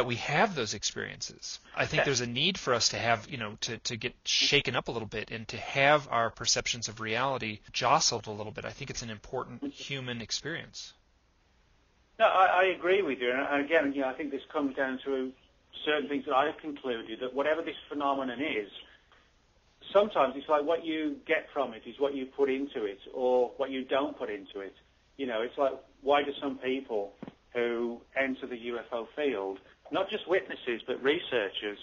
we have those experiences. I think there's a need for us to have, you know, to get shaken up a little bit and to have our perceptions of reality jostled a little bit. I think it's an important human experience. No, I agree with you. And again, you know, I think this comes down to certain things that I've concluded, that whatever this phenomenon is, sometimes it's like what you get from it is what you put into it, or what you don't put into it. You know, it's like, why do some people who enter the UFO field, not just witnesses, but researchers,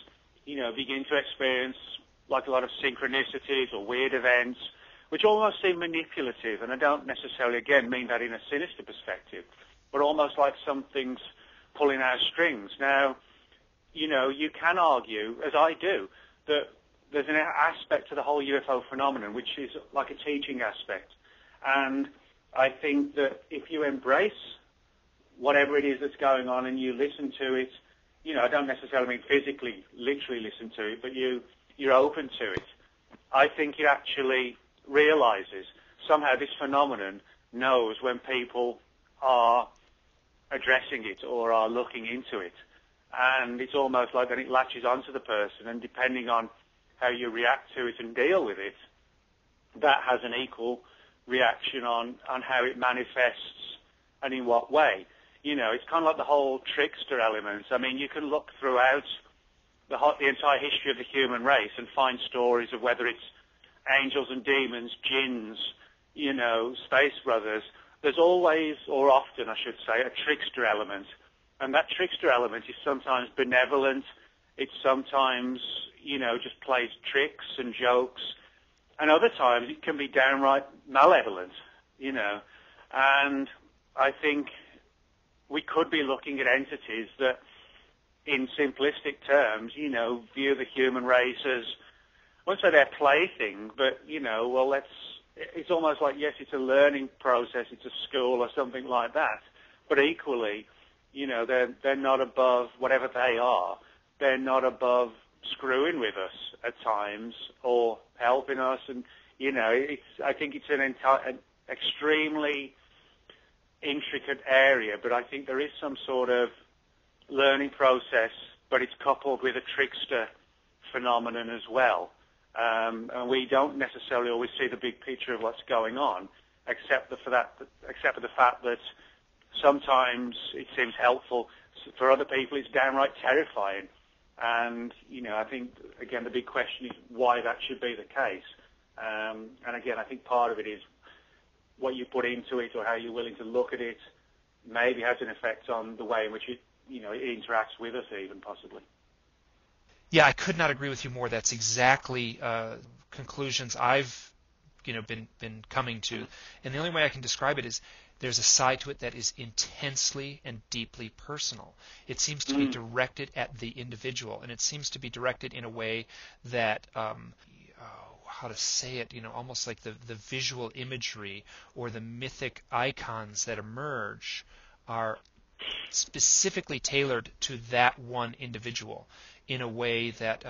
you know, begin to experience like a lot of synchronicities or weird events, which almost seem manipulative? And I don't necessarily, again, mean that in a sinister perspective, but almost like something's pulling our strings. Now, you know, you can argue, as I do, that there's an aspect to the whole UFO phenomenon which is like a teaching aspect. And I think that if you embrace whatever it is that's going on and you listen to it, you know, I don't necessarily mean physically, literally listen to it, but you're open to it, I think it actually realizes somehow this phenomenon knows when people are addressing it or are looking into it. And it's almost like then it latches onto the person, and depending on how you react to it and deal with it, that has an equal reaction on how it manifests and in what way. You know, it's kind of like the whole trickster element. I mean, you can look throughout the entire history of the human race and find stories of whether it's angels and demons, jinns, you know, space brothers. There's always, or often I should say, a trickster element. And that trickster element is sometimes benevolent. It's sometimes, just plays tricks and jokes, and other times it can be downright malevolent, and I think we could be looking at entities that, in simplistic terms, view the human race as, I won't say their plaything, but, it's almost like, yes, it's a learning process, it's a school or something like that, but equally, they're not above whatever they are. They're not above screwing with us at times or helping us, and, I think it's an extremely intricate area, but I think there is some sort of learning process, but it's coupled with a trickster phenomenon as well. And we don't necessarily always see the big picture of what's going on, except for the fact that sometimes it seems helpful. For other people, it's downright terrifying. And, I think, again, the big question is why that should be the case. And, again, I think part of it is what you put into it or how you're willing to look at it maybe has an effect on the way in which it interacts with us even, possibly. Yeah, I could not agree with you more. That's exactly conclusions I've been coming to. And the only way I can describe it is there's a side to it that is intensely and deeply personal. It seems to be directed at the individual, and it seems to be directed in a way that how to say it, almost like the visual imagery or the mythic icons that emerge are specifically tailored to that one individual in a way that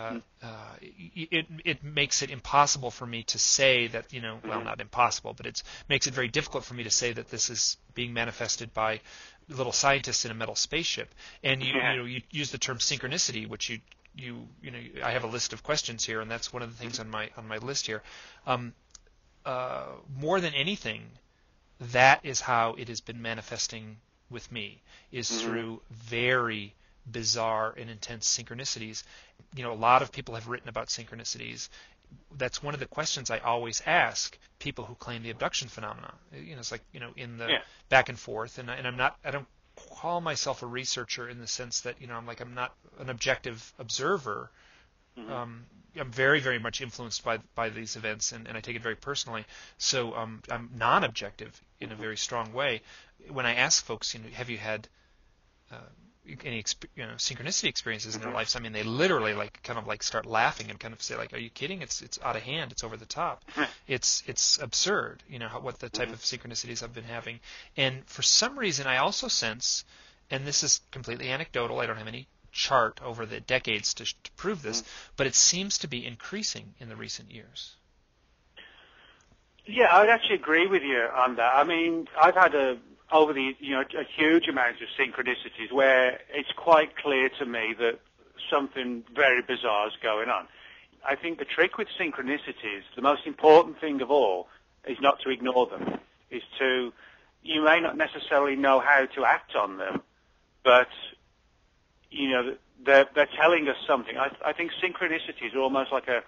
it makes it impossible for me to say that, well, not impossible, but it makes it very difficult for me to say that this is being manifested by little scientists in a metal spaceship. And you use the term synchronicity, which I have a list of questions here, and that's one of the things on my list here. More than anything, that is how it has been manifesting with me, is through very bizarre and intense synchronicities. A lot of people have written about synchronicities. That's one of the questions I always ask people who claim the abduction phenomena. It's like, in the back and forth, and I don't call myself a researcher in the sense that, I'm not an objective observer. I'm very, very much influenced by these events, and I take it very personally. So I'm non-objective in a very strong way. When I ask folks, have you had any synchronicity experiences in their lives? I mean, they literally start laughing and kind of say, like, "Are you kidding? It's out of hand. It's over the top. It's absurd." What the type of synchronicities I've been having, and for some reason, I also sense, and this is completely anecdotal. I don't have any chart over the decades to prove this, but it seems to be increasing in the recent years. Yeah, I would actually agree with you on that. I mean, I've had a huge amount of synchronicities where it's quite clear to me that something very bizarre is going on. I think the trick with synchronicities, the most important thing of all, is not to ignore them. You may not necessarily know how to act on them, but they're telling us something. I think synchronicities are almost like a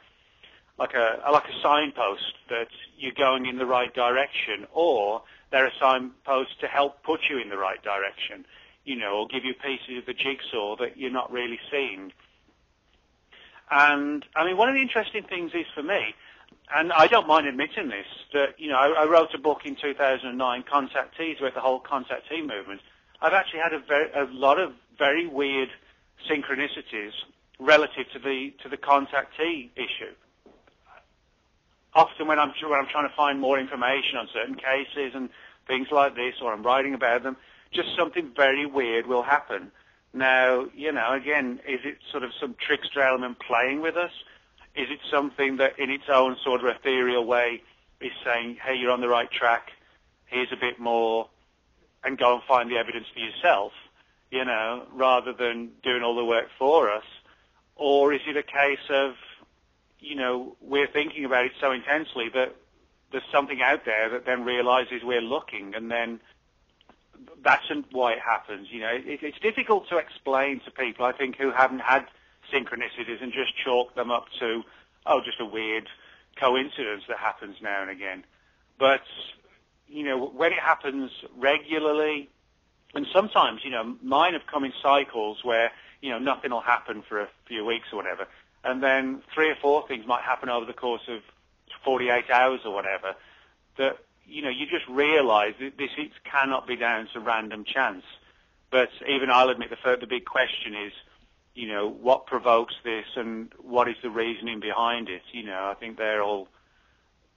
signpost that you're going in the right direction, or they're a signpost to help put you in the right direction, or give you pieces of the jigsaw that you're not really seeing. And, I mean, one of the interesting things is for me, and I don't mind admitting this, that, I wrote a book in 2009, Contactees, about the whole contactee movement. I've actually had a lot of very weird synchronicities relative to the contactee issue. Often when I'm trying to find more information on certain cases and things like this, or I'm writing about them, just something very weird will happen. Now, again, is it sort of some trickster element playing with us? Is it something that in its own sort of ethereal way is saying, hey, you're on the right track, here's a bit more, and go and find the evidence for yourself, rather than doing all the work for us? Or is it a case of, we're thinking about it so intensely that there's something out there that then realizes we're looking, and then that's why it happens. It's difficult to explain to people, I think, who haven't had synchronicities and just chalk them up to, just a weird coincidence that happens now and again. But, when it happens regularly, and sometimes, mine have come in cycles where, nothing will happen for a few weeks or whatever, and then 3 or 4 things might happen over the course of 48 hours or whatever, that, you know, you just realize that this cannot be down to random chance. But even I'll admit the big question is, you know, what provokes this and what is the reasoning behind it? You know, I think they're all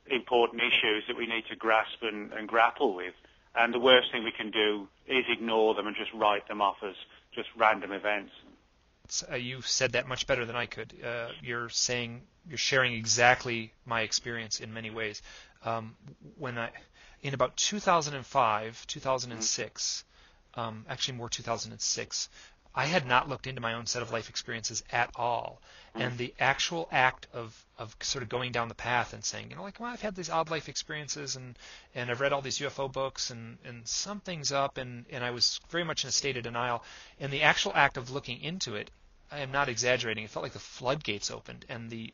important issues that we need to grasp and grapple with. And the worst thing we can do is ignore them and just write them off as just random events. You said that much better than I could. You're sharing exactly my experience in many ways. In about 2005, 2006, actually more 2006, I had not looked into my own set of life experiences at all. And the actual act of sort of going down the path and saying, you know, like, well, I've had these odd life experiences and I've read all these UFO books and something's up, and I was very much in a state of denial. And the actual act of looking into it, I am not exaggerating, it felt like the floodgates opened, and the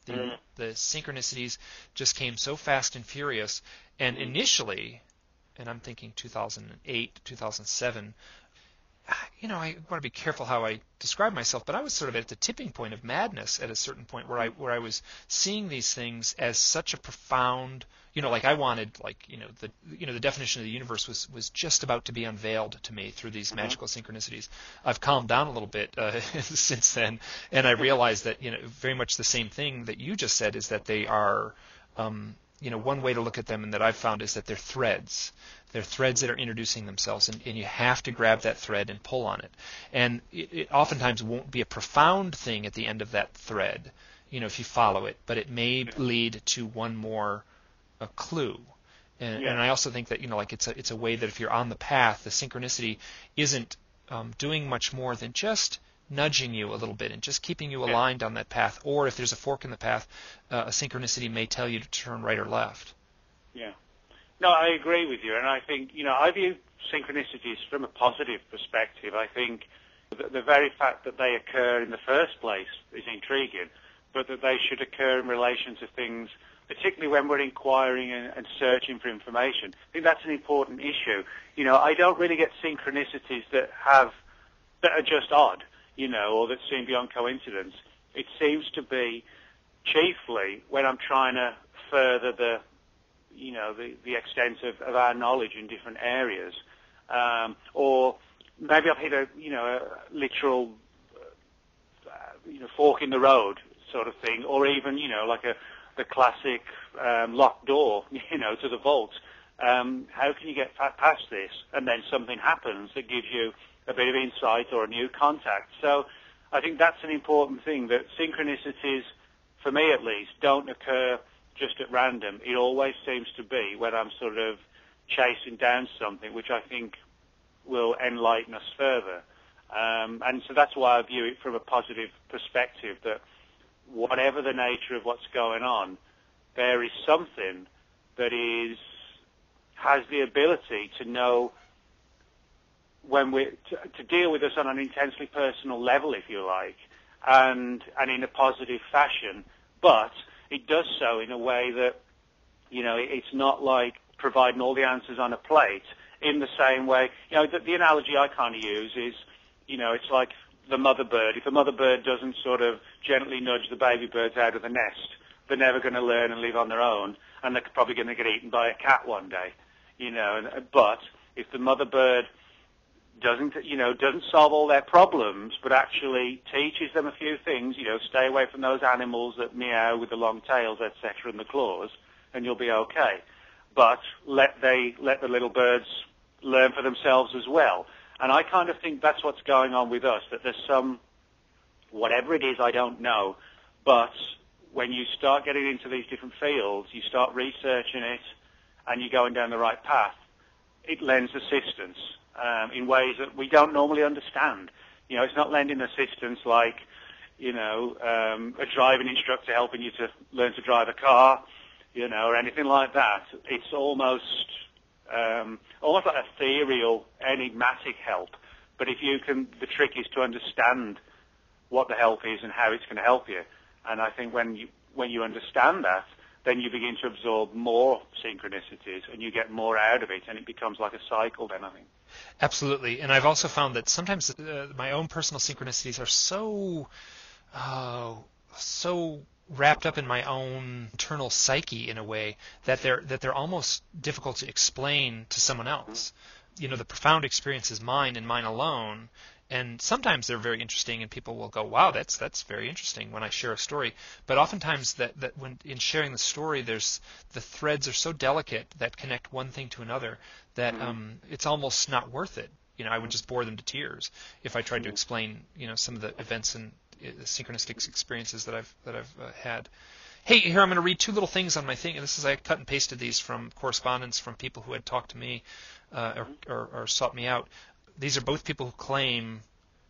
synchronicities just came so fast and furious. And initially, and I'm thinking 2008, 2007, you know, I want to be careful how I describe myself, but I was sort of at the tipping point of madness at a certain point where I was seeing these things as such a profound, you know, like I wanted, like, the definition of the universe was just about to be unveiled to me through these magical synchronicities. I've calmed down a little bit since then, and I realized that, you know, very much the same thing that you just said is that they are, you know, one way to look at them and that I've found is that they're threads. They're threads that are introducing themselves, and you have to grab that thread and pull on it. And it oftentimes won't be a profound thing at the end of that thread, you know, if you follow it, but it may lead to one more clue. And I also think that, you know, like it's a way that if you're on the path, the synchronicity isn't doing much more than just nudging you a little bit and just keeping you aligned on that path. Or if there's a fork in the path, a synchronicity may tell you to turn right or left. Yeah. No, I agree with you, and I think, you know, I view synchronicities from a positive perspective. I think the very fact that they occur in the first place is intriguing, but that they should occur in relation to things, particularly when we're inquiring and searching for information. I think that's an important issue. You know, I don't really get synchronicities that are just odd, you know, or that seem beyond coincidence. It seems to be chiefly when I'm trying to further the extent of our knowledge in different areas, or maybe I've hit a literal fork in the road sort of thing, or even, you know, like the classic locked door, you know, to the vault. How can you get past this? And then something happens that gives you a bit of insight or a new contact. So I think that's an important thing, that synchronicities, for me at least, don't occur just at random. It always seems to be when I'm sort of chasing down something, which I think will enlighten us further. And so that's why I view it from a positive perspective, that whatever the nature of what's going on, there is something that has the ability to know when to deal with us on an intensely personal level, if you like, and in a positive fashion, but it does so in a way that, you know, it's not like providing all the answers on a plate. In the same way, you know, the analogy I kind of use is, you know, it's like the mother bird. If a mother bird doesn't sort of gently nudge the baby birds out of the nest, they're never going to learn and live on their own, and they're probably going to get eaten by a cat one day, you know. But if the mother bird doesn't solve all their problems, but actually teaches them a few things, you know, stay away from those animals that meow with the long tails, etc., and the claws, and you'll be okay. But let the little birds learn for themselves as well. And I kind of think that's what's going on with us, that there's some, whatever it is, I don't know, but when you start getting into these different fields, you start researching it, and you're going down the right path, it lends assistance in ways that we don't normally understand. You know, it's not lending assistance like, you know, a driving instructor helping you to learn to drive a car, you know, or anything like that. It's almost like ethereal, enigmatic help. But the trick is to understand what the help is and how it's going to help you. And I think when you understand that, then you begin to absorb more synchronicities and you get more out of it, and it becomes like a cycle then, I think. Absolutely. And I've also found that sometimes my own personal synchronicities are so so wrapped up in my own internal psyche in a way that they're almost difficult to explain to someone else. The profound experience is mine and mine alone. And sometimes they're very interesting, and people will go, "Wow, that's very interesting" when I share a story. But oftentimes, that when in sharing the story, there's the threads are so delicate that connect one thing to another that it's almost not worth it. I would just bore them to tears if I tried to explain, some of the events and synchronistic experiences that I've had. Hey, here I'm going to read two little things on my thing, and I cut and pasted these from correspondence from people who had talked to me or sought me out. These are both people who claim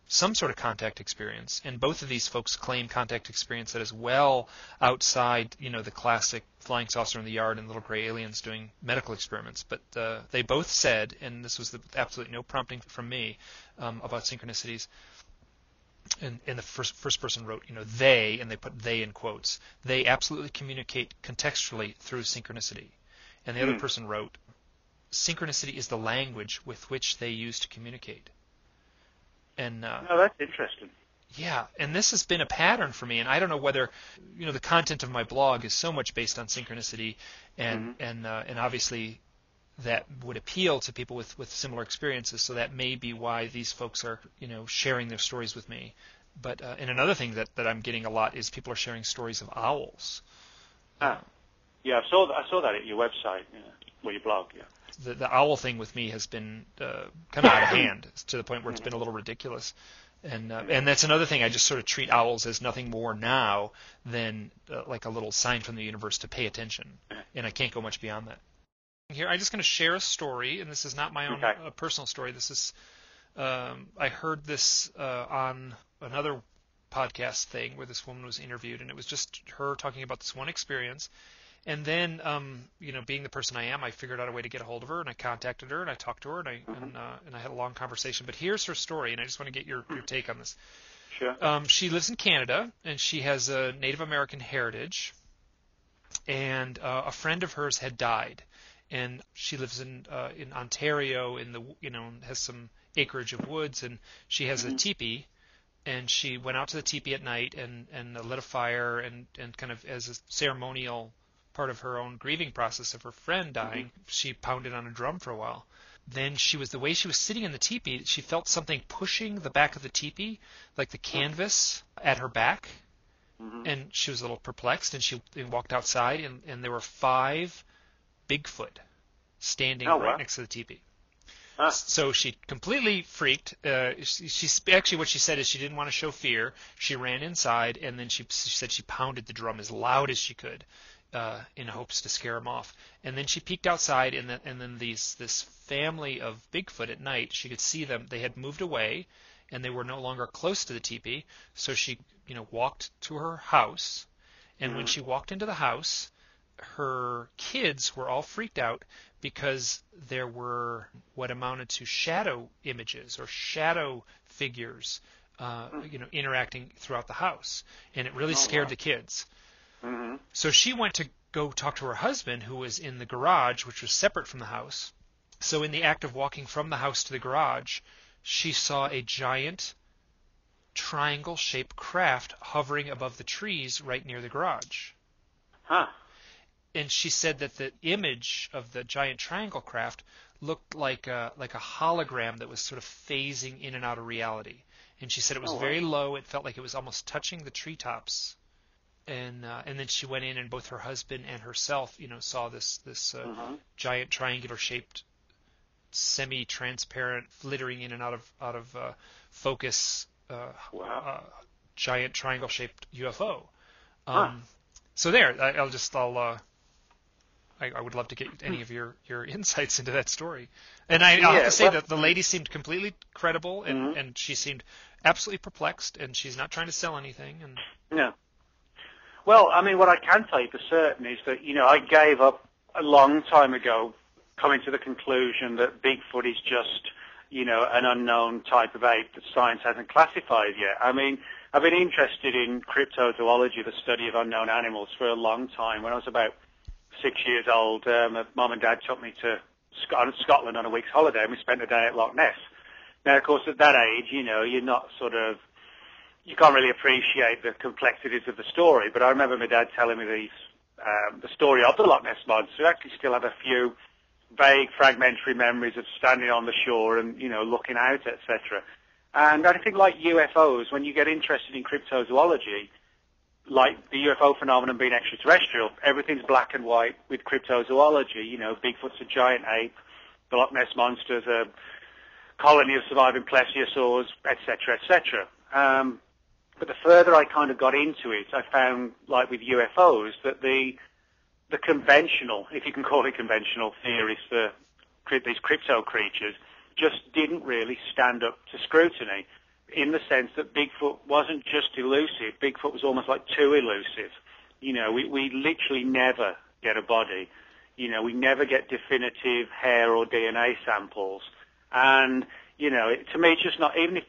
some sort of contact experience, and both of these folks claim contact experience that is well outside, the classic flying saucer in the yard and little gray aliens doing medical experiments. But they both said, and this was absolutely no prompting from me about synchronicities, and the first person wrote, they, and they put they in quotes, they absolutely communicate contextually through synchronicity. And the other person wrote, synchronicity is the language with which they use to communicate. And that's interesting. Yeah, and this has been a pattern for me, and I don't know whether the content of my blog is so much based on synchronicity, and obviously that would appeal to people with similar experiences. So that may be why these folks are sharing their stories with me. But and another thing that I'm getting a lot is people are sharing stories of owls. Yeah, I saw that at your website, or your blog. Yeah. The owl thing with me has been kind of out of hand to the point where it's been a little ridiculous. And that's another thing. I just sort of treat owls as nothing more now than like a little sign from the universe to pay attention. And I can't go much beyond that. Here, I'm just going to share a story, and this is not my own personal story. This is I heard this on another podcast thing where this woman was interviewed, and it was just her talking about this one experience. And then, being the person I am, I figured out a way to get a hold of her, and I contacted her, and I talked to her, and I had a long conversation. But here's her story, and I just want to get your take on this. Sure. She lives in Canada, and she has a Native American heritage, and a friend of hers had died, and she lives in Ontario, has some acreage of woods, and she has a teepee. And she went out to the teepee at night and lit a fire and kind of as a ceremonial part of her own grieving process of her friend dying, she pounded on a drum for a while. Then the way she was sitting in the teepee, she felt something pushing the back of the teepee, like the canvas at her back. And she was a little perplexed, and she walked outside, and there were 5 Bigfoot standing right next to the teepee. So she completely freaked. She's actually, what she said is she didn't want to show fear. She ran inside, and then she said she pounded the drum as loud as she could in hopes to scare them off. And then she peeked outside, and then this family of Bigfoot at night, she could see them. They had moved away, and they were no longer close to the teepee. So she walked to her house, and when she walked into the house, her kids were all freaked out because there were what amounted to shadow images or shadow figures, interacting throughout the house, and it really scared the kids. So she went to go talk to her husband, who was in the garage, which was separate from the house. So in the act of walking from the house to the garage, she saw a giant triangle-shaped craft hovering above the trees right near the garage. And she said that the image of the giant triangle craft looked like a hologram that was sort of phasing in and out of reality. And she said it was very low. It felt like it was almost touching the treetops. And then she went in, and both her husband and herself, saw this giant triangular-shaped, semi-transparent, flittering in and out of focus, giant triangle-shaped UFO. So there, I would love to get any of your insights into that story. And I'll have to say that the lady seemed completely credible, and she seemed absolutely perplexed, and she's not trying to sell anything. No. Well, I mean, what I can tell you for certain is that, I gave up a long time ago coming to the conclusion that Bigfoot is just, an unknown type of ape that science hasn't classified yet. I mean, I've been interested in cryptozoology, the study of unknown animals, for a long time. When I was about 6 years old, my mum and dad took me to Scotland on a week's holiday, and we spent a day at Loch Ness. Now, of course, at that age, you're not sort of you can't really appreciate the complexities of the story. But I remember my dad telling me the story of the Loch Ness Monster. I actually still have a few vague, fragmentary memories of standing on the shore and, looking out, etc. And I think like UFOs, when you get interested in cryptozoology, like the UFO phenomenon being extraterrestrial, everything's black and white with cryptozoology. Bigfoot's a giant ape, the Loch Ness Monster's a colony of surviving plesiosaurs, etc., etc. But the further I kind of got into it, I found, like with UFOs, that the conventional, if you can call it conventional, theories for these crypto creatures just didn't really stand up to scrutiny, in the sense that Bigfoot wasn't just elusive. Bigfoot was almost like too elusive. We literally never get a body. We never get definitive hair or DNA samples. And, to me, it's just not, even if,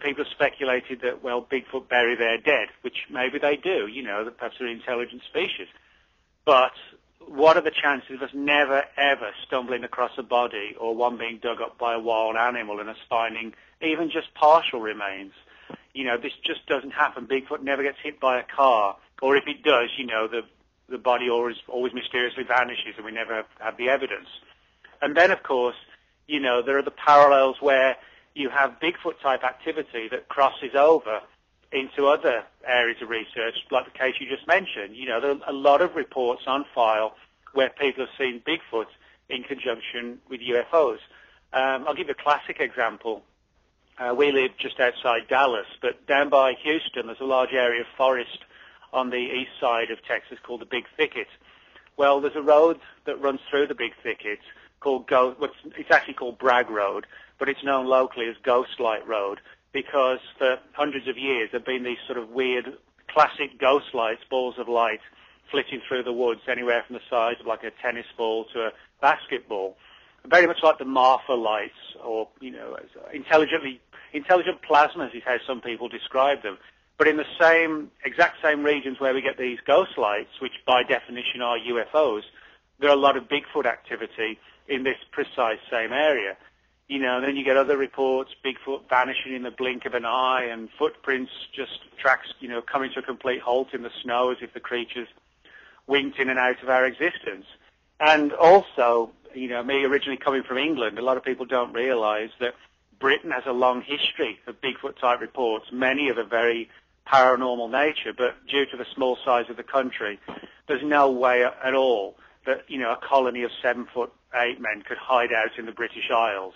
people have speculated that, well, Bigfoot bury their dead, which maybe they do, that perhaps they're an intelligent species. But what are the chances of us never, ever stumbling across a body or one being dug up by a wild animal and us finding even just partial remains? This just doesn't happen. Bigfoot never gets hit by a car. Or if it does, the body always mysteriously vanishes and we never have the evidence. And then, of course, there are the parallels where you have Bigfoot-type activity that crosses over into other areas of research, like the case you just mentioned. There are a lot of reports on file where people have seen Bigfoot in conjunction with UFOs. I'll give you a classic example. We live just outside Dallas, but down by Houston, there's a large area of forest on the east side of Texas called the Big Thicket. Well, there's a road that runs through the Big Thicket called it's actually called Bragg Road, but it's known locally as Ghost Light Road, because for hundreds of years there have been these sort of weird classic ghost lights, balls of light, flitting through the woods anywhere from the size of like a tennis ball to a basketball. Very much like the Marfa lights, or, intelligent plasmas is how some people describe them. But in the exact same regions where we get these ghost lights, which by definition are UFOs, there are a lot of Bigfoot activity in this precise same area. Then you get other reports, Bigfoot vanishing in the blink of an eye, and footprints, just tracks, coming to a complete halt in the snow as if the creatures winked in and out of our existence. And also, me originally coming from England, a lot of people don't realise that Britain has a long history of Bigfoot-type reports, many of a very paranormal nature, but due to the small size of the country, there's no way at all that, a colony of 7'8" men could hide out in the British Isles,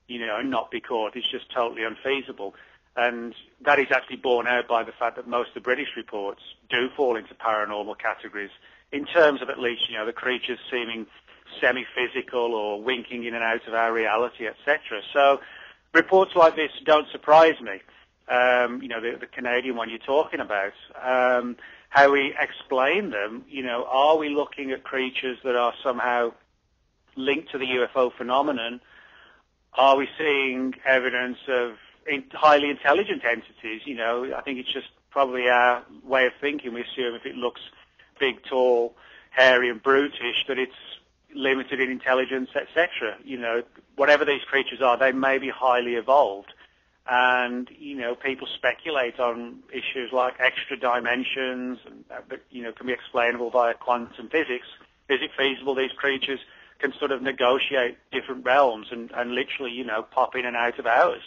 and not be caught. It's just totally unfeasible. And that is actually borne out by the fact that most of the British reports do fall into paranormal categories, in terms of at least, the creatures seeming semi-physical or winking in and out of our reality, etc. So reports like this don't surprise me. The Canadian one you're talking about. How we explain them, are we looking at creatures that are somehow linked to the UFO phenomenon? Are we seeing evidence of highly intelligent entities? I think it's just probably our way of thinking. We assume if it looks big, tall, hairy and brutish, that it's limited in intelligence, etc. Whatever these creatures are, they may be highly evolved. And, people speculate on issues like extra dimensions that, can be explainable via quantum physics. Is it feasible these creatures can sort of negotiate different realms and literally, pop in and out of ours?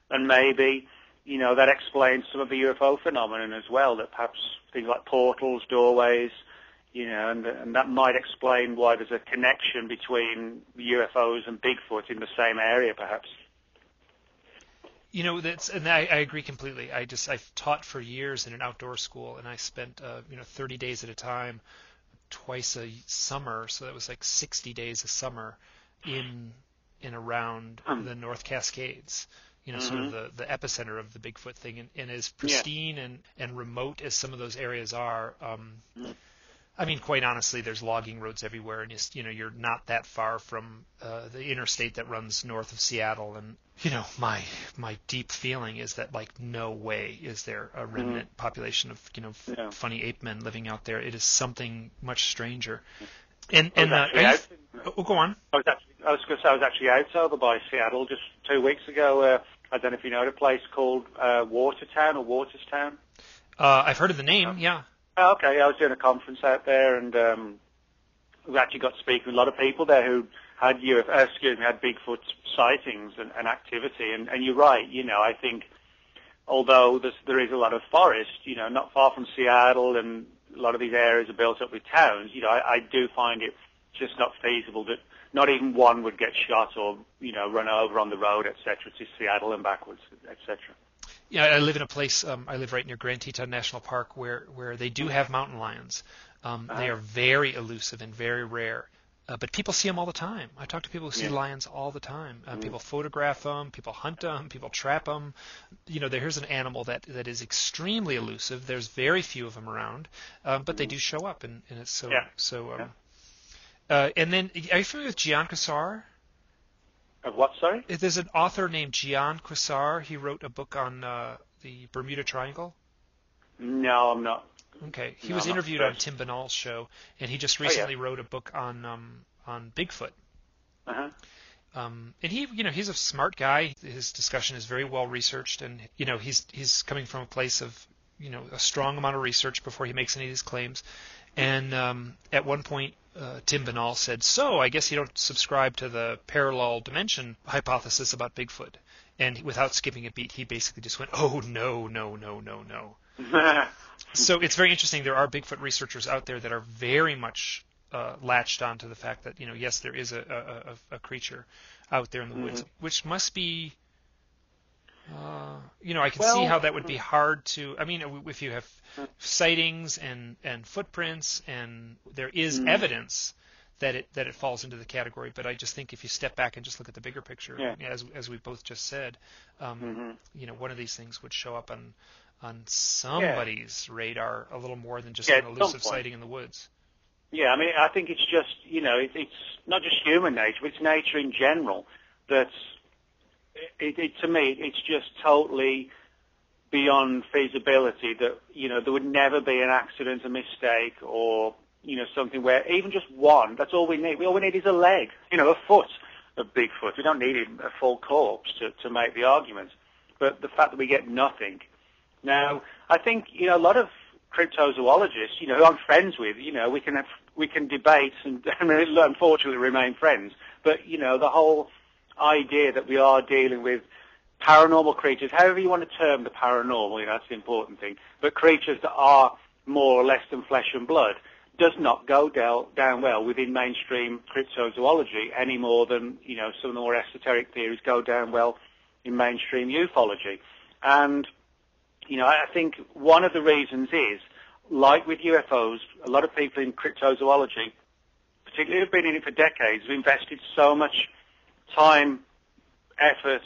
And maybe, that explains some of the UFO phenomenon as well, that perhaps things like portals, doorways, and that might explain why there's a connection between UFOs and Bigfoot in the same area, perhaps. And I agree completely. I've taught for years in an outdoor school, and I spent 30 days at a time, twice a summer, so that was like 60 days a summer in and around the North Cascades. Sort of the epicenter of the Bigfoot thing, and as pristine and remote as some of those areas are, I mean, quite honestly, there's logging roads everywhere, and you're not that far from the interstate that runs north of Seattle. And my deep feeling is that no way is there a remnant population of funny ape men living out there. It is something much stranger. And go on. I was going to say I was actually out over by Seattle just 2 weeks ago. I don't know if you know a place called Watertown or Waterstown. I've heard of the name, yeah. Oh, okay, I was doing a conference out there, and we actually got to speak with a lot of people there who had had Bigfoot sightings and activity. And you're right, I think although there is a lot of forest, not far from Seattle, and a lot of these areas are built up with towns, I do find it just not feasible that not even one would get shot or, run over on the road, etc., to Seattle and backwards, etc. Yeah, I live in a place, I live right near Grand Teton National Park where they do have mountain lions. They are very elusive and very rare. But people see them all the time. I talk to people who see lions all the time. People photograph them, people hunt them, people trap them. Here's an animal that is extremely elusive. There's very few of them around, but they do show up, and it's so. And then, are you familiar with Gian Quasar? Of what, sorry? There's an author named Gian Quasar. He wrote a book on the Bermuda Triangle. No, I'm not. Okay. He was interviewed on Tim Binnall's show, and he just recently wrote a book on Bigfoot. Uh-huh. And he's a smart guy. His discussion is very well researched, and he's coming from a place of a strong amount of research before he makes any of these claims. And at one point, Tim Binnall said, "So I guess you don't subscribe to the parallel dimension hypothesis about Bigfoot." And without skipping a beat, he basically just went, "Oh no, no, no, no, no." So it's very interesting. There are Bigfoot researchers out there that are very much latched onto the fact that yes, there is a creature out there in the woods, which must be, I can see how that would be hard to. I mean, if you have sightings and footprints, and there is evidence that it falls into the category, but I just think if you step back and just look at the bigger picture, as we both just said, one of these things would show up on somebody's radar a little more than just an elusive sighting in the woods. Yeah, I mean, I think it's just, it's not just human nature, but it's nature in general that's, to me, it's just totally beyond feasibility that, there would never be an accident, a mistake, or, something where even just one, that's all we need. All we need is a leg, a foot of Bigfoot. We don't need a full corpse to make the argument. But the fact that we get nothing. Now, I think, a lot of cryptozoologists, who I'm friends with, we can debate and unfortunately remain friends. But, the whole idea that we are dealing with paranormal creatures, however you want to term the paranormal, that's the important thing, but creatures that are more or less than flesh and blood, does not go down well within mainstream cryptozoology any more than, some of the more esoteric theories go down well in mainstream ufology. And, I think one of the reasons is, like with UFOs, a lot of people in cryptozoology, particularly who've been in it for decades, have invested so much time, effort,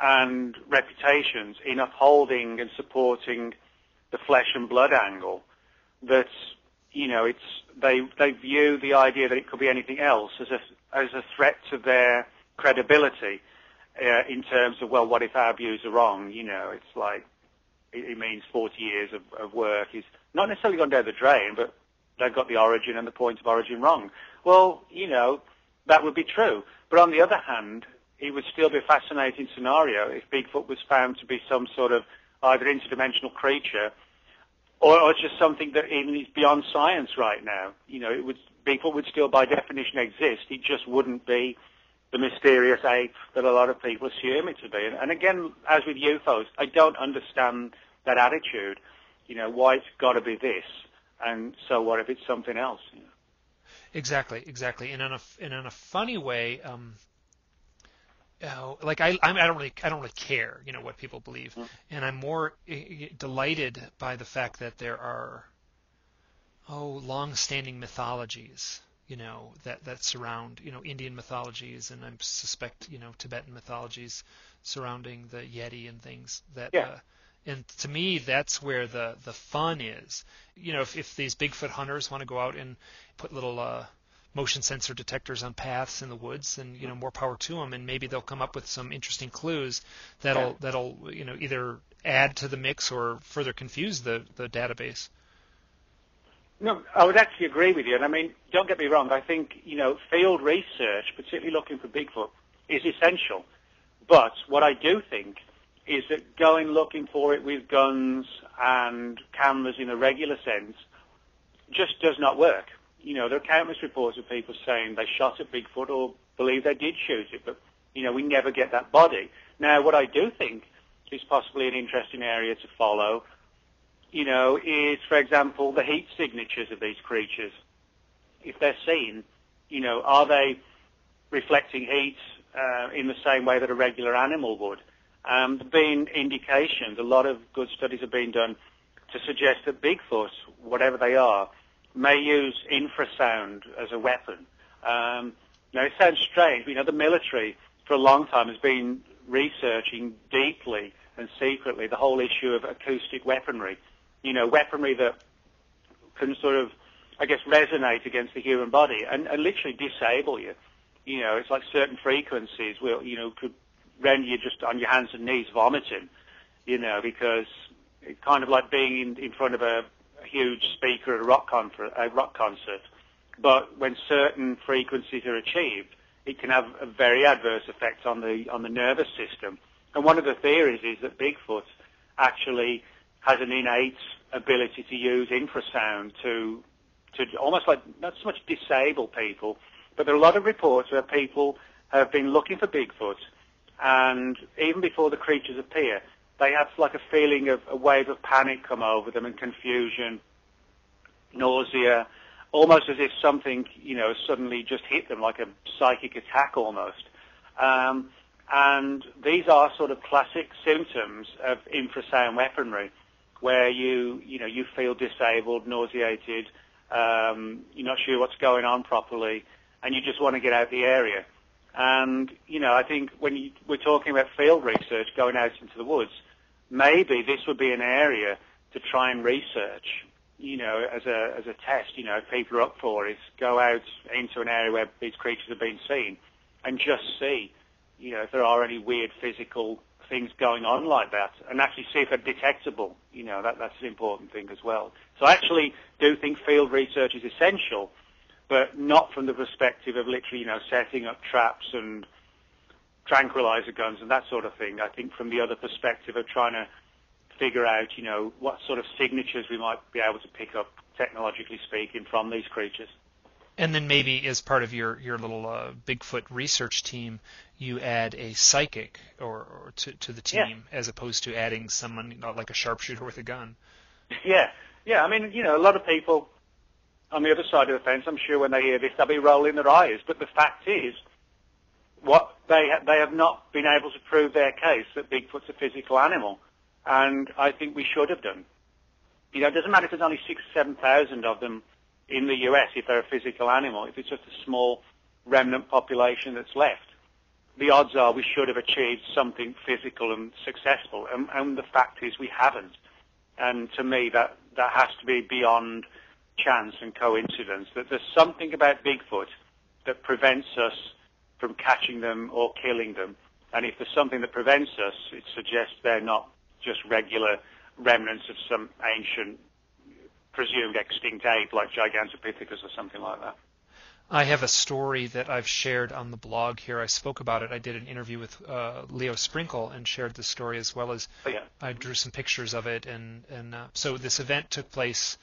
and reputations in upholding and supporting the flesh and blood angle that, they view the idea that it could be anything else as a threat to their credibility in terms of, well, what if our views are wrong? It's like, it means 40 years of work is not necessarily gone down the drain, but they've got the origin and the point of origin wrong. Well, that would be true. But on the other hand, it would still be a fascinating scenario if Bigfoot was found to be some sort of either interdimensional creature or just something that even is beyond science right now. Bigfoot would still by definition exist. It just wouldn't be the mysterious ape that a lot of people assume it to be. And again, as with UFOs, I don't understand that attitude. Why it's got to be this, and so what if it's something else? Exactly. And in a funny way, like I don't really care, what people believe, and I'm more delighted by the fact that there are long-standing mythologies, that surround, Indian mythologies, and I suspect, Tibetan mythologies surrounding the Yeti and things that. And to me, that's where the fun is. If these Bigfoot hunters want to go out and put little motion sensor detectors on paths in the woods, then more power to them, and maybe they'll come up with some interesting clues that'll either add to the mix or further confuse the database. No, I would actually agree with you. And I mean, don't get me wrong. I think field research, particularly looking for Bigfoot, is essential. But what I do think is that going looking for it with guns and cameras in a regular sense just does not work. You know, there are countless reports of people saying they shot at Bigfoot or believe they did shoot it, but, you know, we never get that body. Now, what I do think is possibly an interesting area to follow, you know, is, for example, the heat signatures of these creatures. If they're seen, you know, are they reflecting heat in the same way that a regular animal would? There have been indications, a lot of good studies have been done to suggest that Bigfoot, whatever they are, may use infrasound as a weapon. Now, it sounds strange, but, you know, the military for a long time has been researching deeply and secretly the whole issue of acoustic weaponry. You know, weaponry that can sort of, I guess, resonate against the human body and literally disable you. You know, it's like certain frequencies will, you know, could render you just on your hands and knees vomiting, you know, because it's kind of like being in front of a huge speaker at a rock concert. But when certain frequencies are achieved, it can have a very adverse effect on the nervous system. And one of the theories is that Bigfoot actually has an innate ability to use infrasound to almost like not so much disable people, but there are a lot of reports where people have been looking for Bigfoot, and even before the creatures appear, they have like a feeling of a wave of panic come over them and confusion, nausea, almost as if something, you know, suddenly just hit them, like a psychic attack almost. And these are sort of classic symptoms of infrasound weaponry, where you feel disabled, nauseated, you're not sure what's going on properly, and you just want to get out the area. And, you know, I think when we're talking about field research, going out into the woods, maybe this would be an area to try and research, you know, as a test, you know, if people are up for it, go out into an area where these creatures have been seen and just see, you know, if there are any weird physical things going on like that, and actually see if they're detectable. You know, that's an important thing as well. So I actually do think field research is essential, but not from the perspective of literally, you know, setting up traps and tranquilizer guns and that sort of thing. I think from the other perspective of trying to figure out, you know, what sort of signatures we might be able to pick up, technologically speaking, from these creatures. And then maybe as part of your little Bigfoot research team, you add a psychic or to the team, as opposed to adding someone like a sharpshooter with a gun. Yeah. I mean, you know, a lot of people on the other side of the fence, I'm sure when they hear this, they'll be rolling their eyes. But the fact is, what they have not been able to prove their case that Bigfoot's a physical animal, and I think we should have done. You know, it doesn't matter if there's only 6,000 or 7,000 of them in the US, if they're a physical animal, if it's just a small remnant population that's left. The odds are we should have achieved something physical and successful, and the fact is we haven't. And to me, that has to be beyond chance and coincidence, that there's something about Bigfoot that prevents us from catching them or killing them. And if there's something that prevents us, it suggests they're not just regular remnants of some ancient, presumed extinct ape like Gigantopithecus or something like that. I have a story that I've shared on the blog here. I spoke about it. I did an interview with Leo Sprinkle and shared the story, as well as I drew some pictures of it. And so this event took place,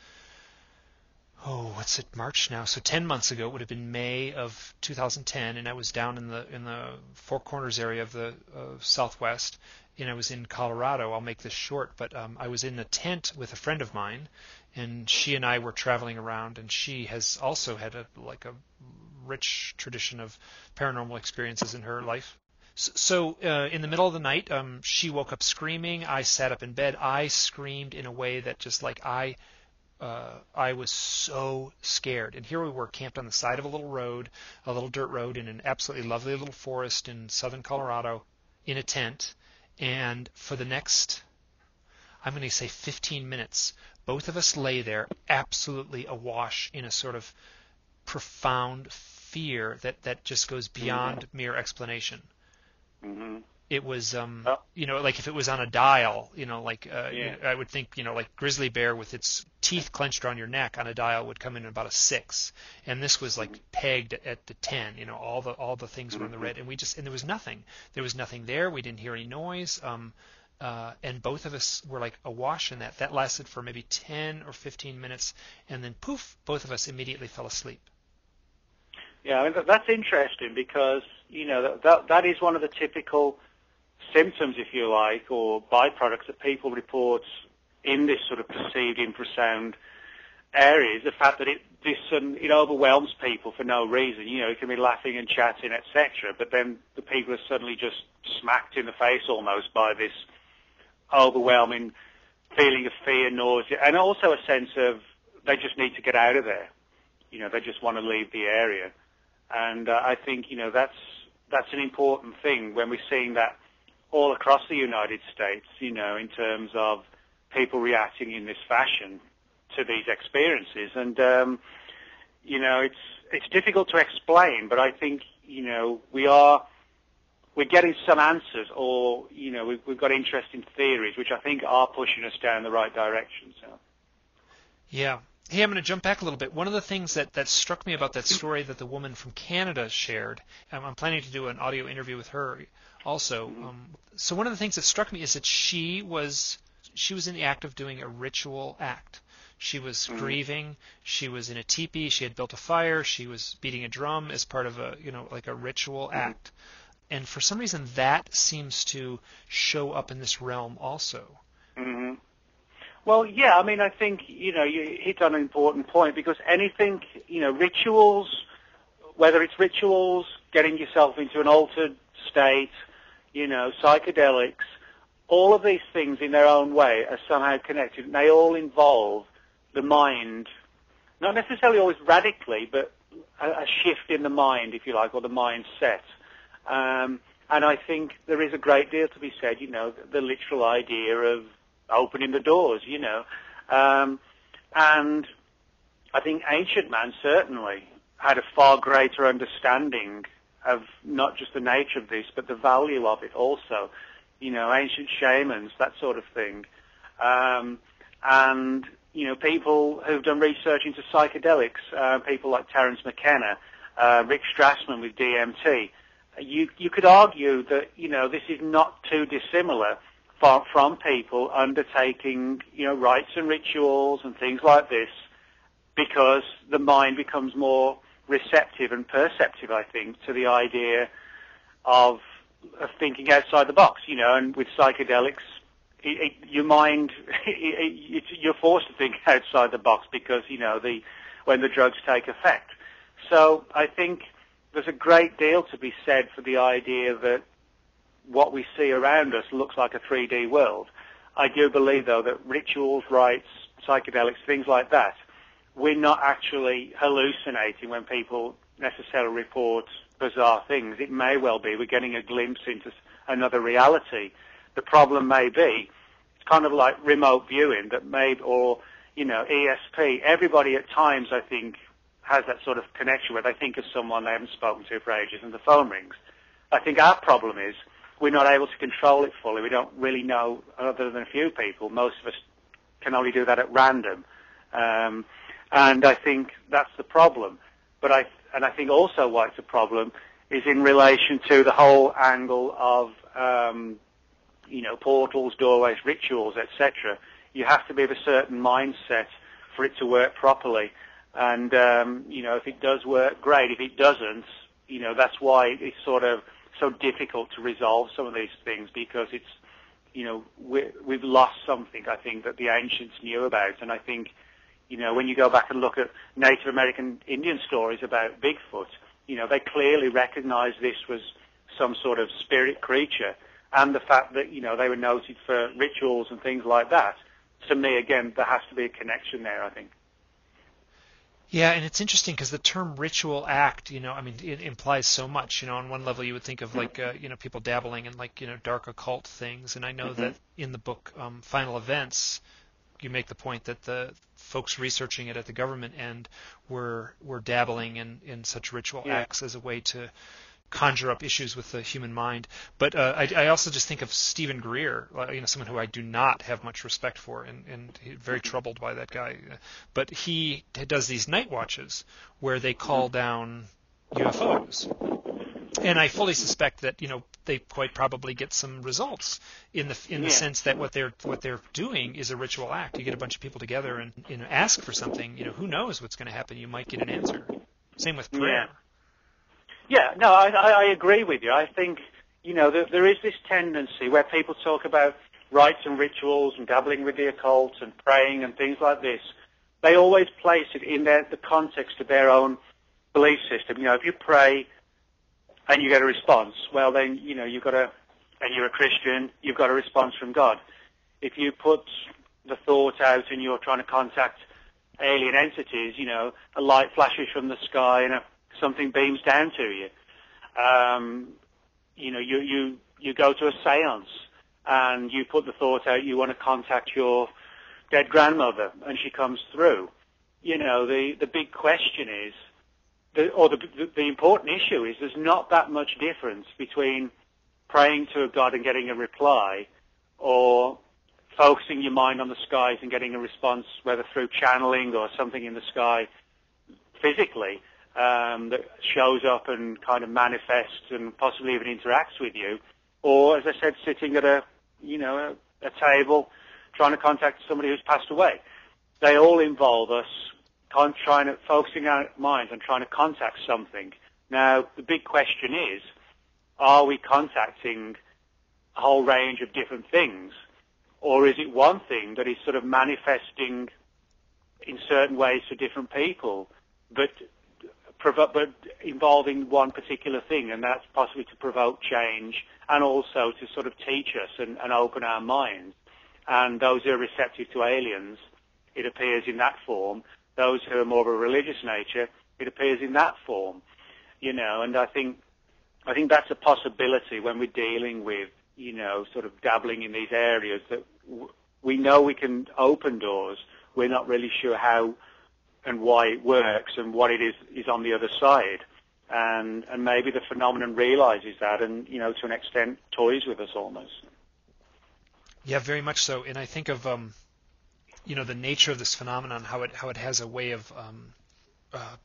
what's it, March now? So 10 months ago. It would have been May of 2010, and I was down in the Four Corners area of the Southwest, and I was in Colorado. I'll make this short, but I was in a tent with a friend of mine, and she and I were traveling around, and she has also had a rich tradition of paranormal experiences in her life. So in the middle of the night, she woke up screaming. I sat up in bed. I screamed in a way that just like I was so scared. And here we were camped on the side of a little road, a little dirt road in an absolutely lovely little forest in southern Colorado, in a tent. And for the next, I'm going to say 15 minutes, both of us lay there absolutely awash in a sort of profound fear that just goes beyond mere explanation. Mm-hmm. It was, you know, like if it was on a dial, you know, like I would think, you know, like grizzly bear with its teeth clenched around your neck on a dial would come in at about a 6, and this was like pegged at the 10. You know, all the things were in the red, and there was nothing. There was nothing there. We didn't hear any noise. and both of us were like awash in that. That lasted for maybe 10 or 15 minutes, and then poof, both of us immediately fell asleep. Yeah, I mean, that's interesting because, that is one of the typical symptoms, if you like, or byproducts that people report in this sort of perceived infrasound area, is the fact that it overwhelms people for no reason. You can be laughing and chatting, etc., but then the people are suddenly just smacked in the face almost by this overwhelming feeling of fear, nausea, and also a sense of they just need to get out of there. They just want to leave the area. And I think, that's an important thing when we're seeing that all across the United States, in terms of people reacting in this fashion to these experiences. And, it's difficult to explain, but I think, we're getting some answers, or, we've got interesting theories, which I think are pushing us down the right direction. So. Yeah. Hey, I'm going to jump back a little bit. One of the things that struck me about that story that the woman from Canada shared, I'm planning to do an audio interview with her also. So one of the things that struck me is that she was in the act of doing a ritual act. She was grieving. She was in a teepee. She had built a fire. She was beating a drum as part of a ritual act. And for some reason, that seems to show up in this realm also. Mm-hmm. Well, yeah, I mean, I think, you hit on an important point because anything, rituals, whether it's rituals, getting yourself into an altered state, psychedelics, all of these things in their own way are somehow connected. And they all involve the mind, not necessarily always radically, but a shift in the mind, if you like, or the mindset. And I think there is a great deal to be said, the literal idea of opening the doors, and I think ancient man certainly had a far greater understanding of not just the nature of this, but the value of it also, ancient shamans, that sort of thing, and, people who've done research into psychedelics, people like Terence McKenna, Rick Strassman with DMT, you could argue that, this is not too dissimilar from people undertaking, rites and rituals and things like this, because the mind becomes more receptive and perceptive, I think, to the idea of thinking outside the box, and with psychedelics, your mind, you're forced to think outside the box because, when the drugs take effect. So I think there's a great deal to be said for the idea that what we see around us looks like a 3D world. I do believe, though, that rituals, rites, psychedelics, things like that, we're not actually hallucinating when people necessarily report bizarre things. It may well be we're getting a glimpse into another reality. The problem may be, it's kind of like remote viewing that or, ESP. Everybody at times, I think, has that sort of connection where they think of someone they haven't spoken to for ages and the phone rings. I think our problem is we're not able to control it fully. We don't really know, other than a few people. Most of us can only do that at random. And I think that's the problem. But I think also why it's a problem is in relation to the whole angle of, portals, doorways, rituals, etc. You have to be of a certain mindset for it to work properly. And, if it does work, great. If it doesn't, that's why it's sort of so difficult to resolve some of these things, because it's, we've lost something, I think, that the ancients knew about. And I think, when you go back and look at Native American Indian stories about Bigfoot, they clearly recognized this was some sort of spirit creature. And the fact that, they were noted for rituals and things like that, to me, again, there has to be a connection there, I think. Yeah, and it's interesting because the term ritual act, it implies so much. On one level you would think of people dabbling in dark occult things. And I know that in the book Final Events, you make the point that the folks researching it at the government end were dabbling in such ritual acts as a way to conjure up issues with the human mind. But I also just think of Stephen Greer, someone who I do not have much respect for, and very troubled by that guy. But he does these night watches where they call down UFOs. And I fully suspect that, they quite probably get some results in the sense that what they're doing is a ritual act. You get a bunch of people together and ask for something. Who knows what's going to happen? You might get an answer. Same with prayer. Yeah. No, I agree with you. I think there is this tendency where people talk about rites and rituals and dabbling with the occult and praying and things like this. They always place it in the context of their own belief system. If you pray and you get a response, well then, you've got and you're a Christian, you've got a response from God. If you put the thought out and you're trying to contact alien entities, a light flashes from the sky and something beams down to you. You go to a seance and you put the thought out you want to contact your dead grandmother and she comes through. The big question is, the important issue is there's not that much difference between praying to a god and getting a reply or focusing your mind on the skies and getting a response, whether through channeling or something in the sky physically that shows up and kind of manifests and possibly even interacts with you, or, as I said, sitting at a table trying to contact somebody who's passed away. They all involve us focusing our minds on trying to contact something. Now, the big question is, are we contacting a whole range of different things? Or is it one thing that is sort of manifesting in certain ways for different people, but involving one particular thing, and that's possibly to provoke change and also to sort of teach us and open our minds. And those who are receptive to aliens, it appears in that form. Those who are more of a religious nature, it appears in that form. And I think that's a possibility when we're dealing with, sort of dabbling in these areas that we know we can open doors. We're not really sure how and why it works and what it is on the other side. And maybe the phenomenon realizes that and, to an extent, toys with us almost. Yeah, very much so. And I think of, the nature of this phenomenon, how it has a way of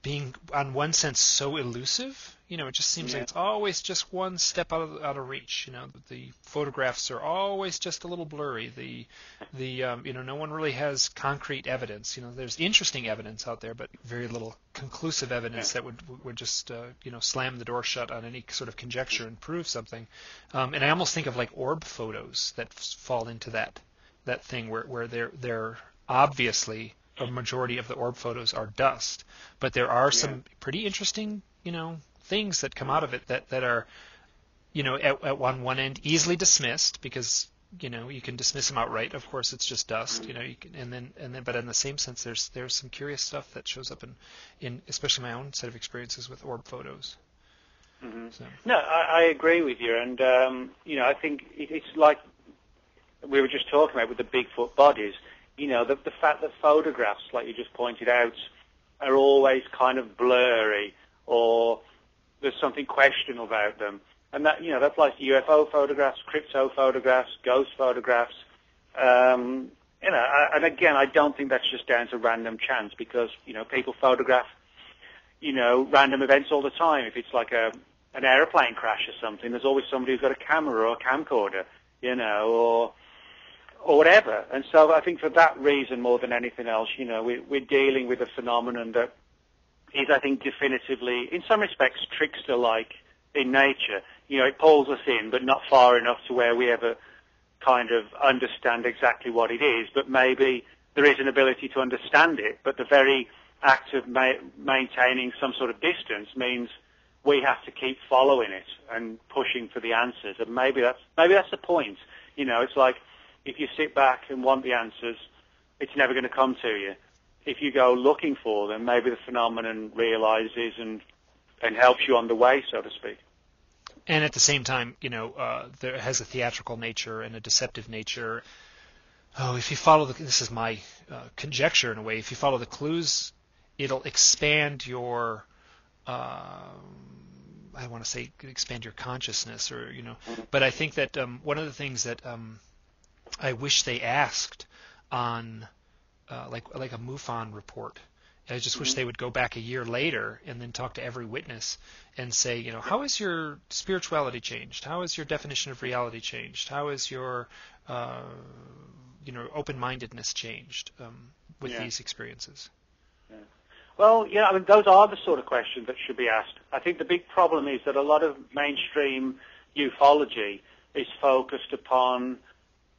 being, on one sense, so elusive. It just seems like it's always just one step out of reach. The photographs are always just a little blurry. No one really has concrete evidence. There's interesting evidence out there, but very little conclusive evidence that would just slam the door shut on any sort of conjecture and prove something. And I almost think of like orb photos that fall into that thing where they're obviously a majority of the orb photos are dust, but there are some pretty interesting things that come out of it that are at one end easily dismissed because you can dismiss them outright. Of course, it's just dust. You can but in the same sense, there's some curious stuff that shows up in especially my own set of experiences with orb photos. Mm-hmm. So. No, I agree with you, and I think it's like we were just talking about with the Bigfoot bodies. The fact that photographs, like you just pointed out, are always kind of blurry or there's something questionable about them. And that applies to UFO photographs, crypto photographs, ghost photographs. And again, I don't think that's just down to random chance because, people photograph, random events all the time. If it's like an airplane crash or something, there's always somebody who's got a camera or a camcorder, or whatever. And so I think for that reason, more than anything else, we're dealing with a phenomenon that is, I think, definitively, in some respects, trickster-like in nature. It pulls us in, but not far enough to where we ever kind of understand exactly what it is. But maybe there is an ability to understand it, but the very act of maintaining some sort of distance means we have to keep following it and pushing for the answers. And maybe that's the point. It's like if you sit back and want the answers, it's never going to come to you. If you go looking for them, maybe the phenomenon realizes and helps you on the way, so to speak. And at the same time, there has a theatrical nature and a deceptive nature. Oh, if you follow this is my conjecture in a way. If you follow the clues, it'll expand your. I want to say expand your consciousness, But I think that one of the things that I wish they asked on like a MUFON report I just wish they would go back a year later and then talk to every witness and say, how has your spirituality changed? How has your definition of reality changed? How has your, open-mindedness changed with these experiences? Yeah. Well, yeah, I mean, those are the sort of questions that should be asked. I think the big problem is that a lot of mainstream ufology is focused upon,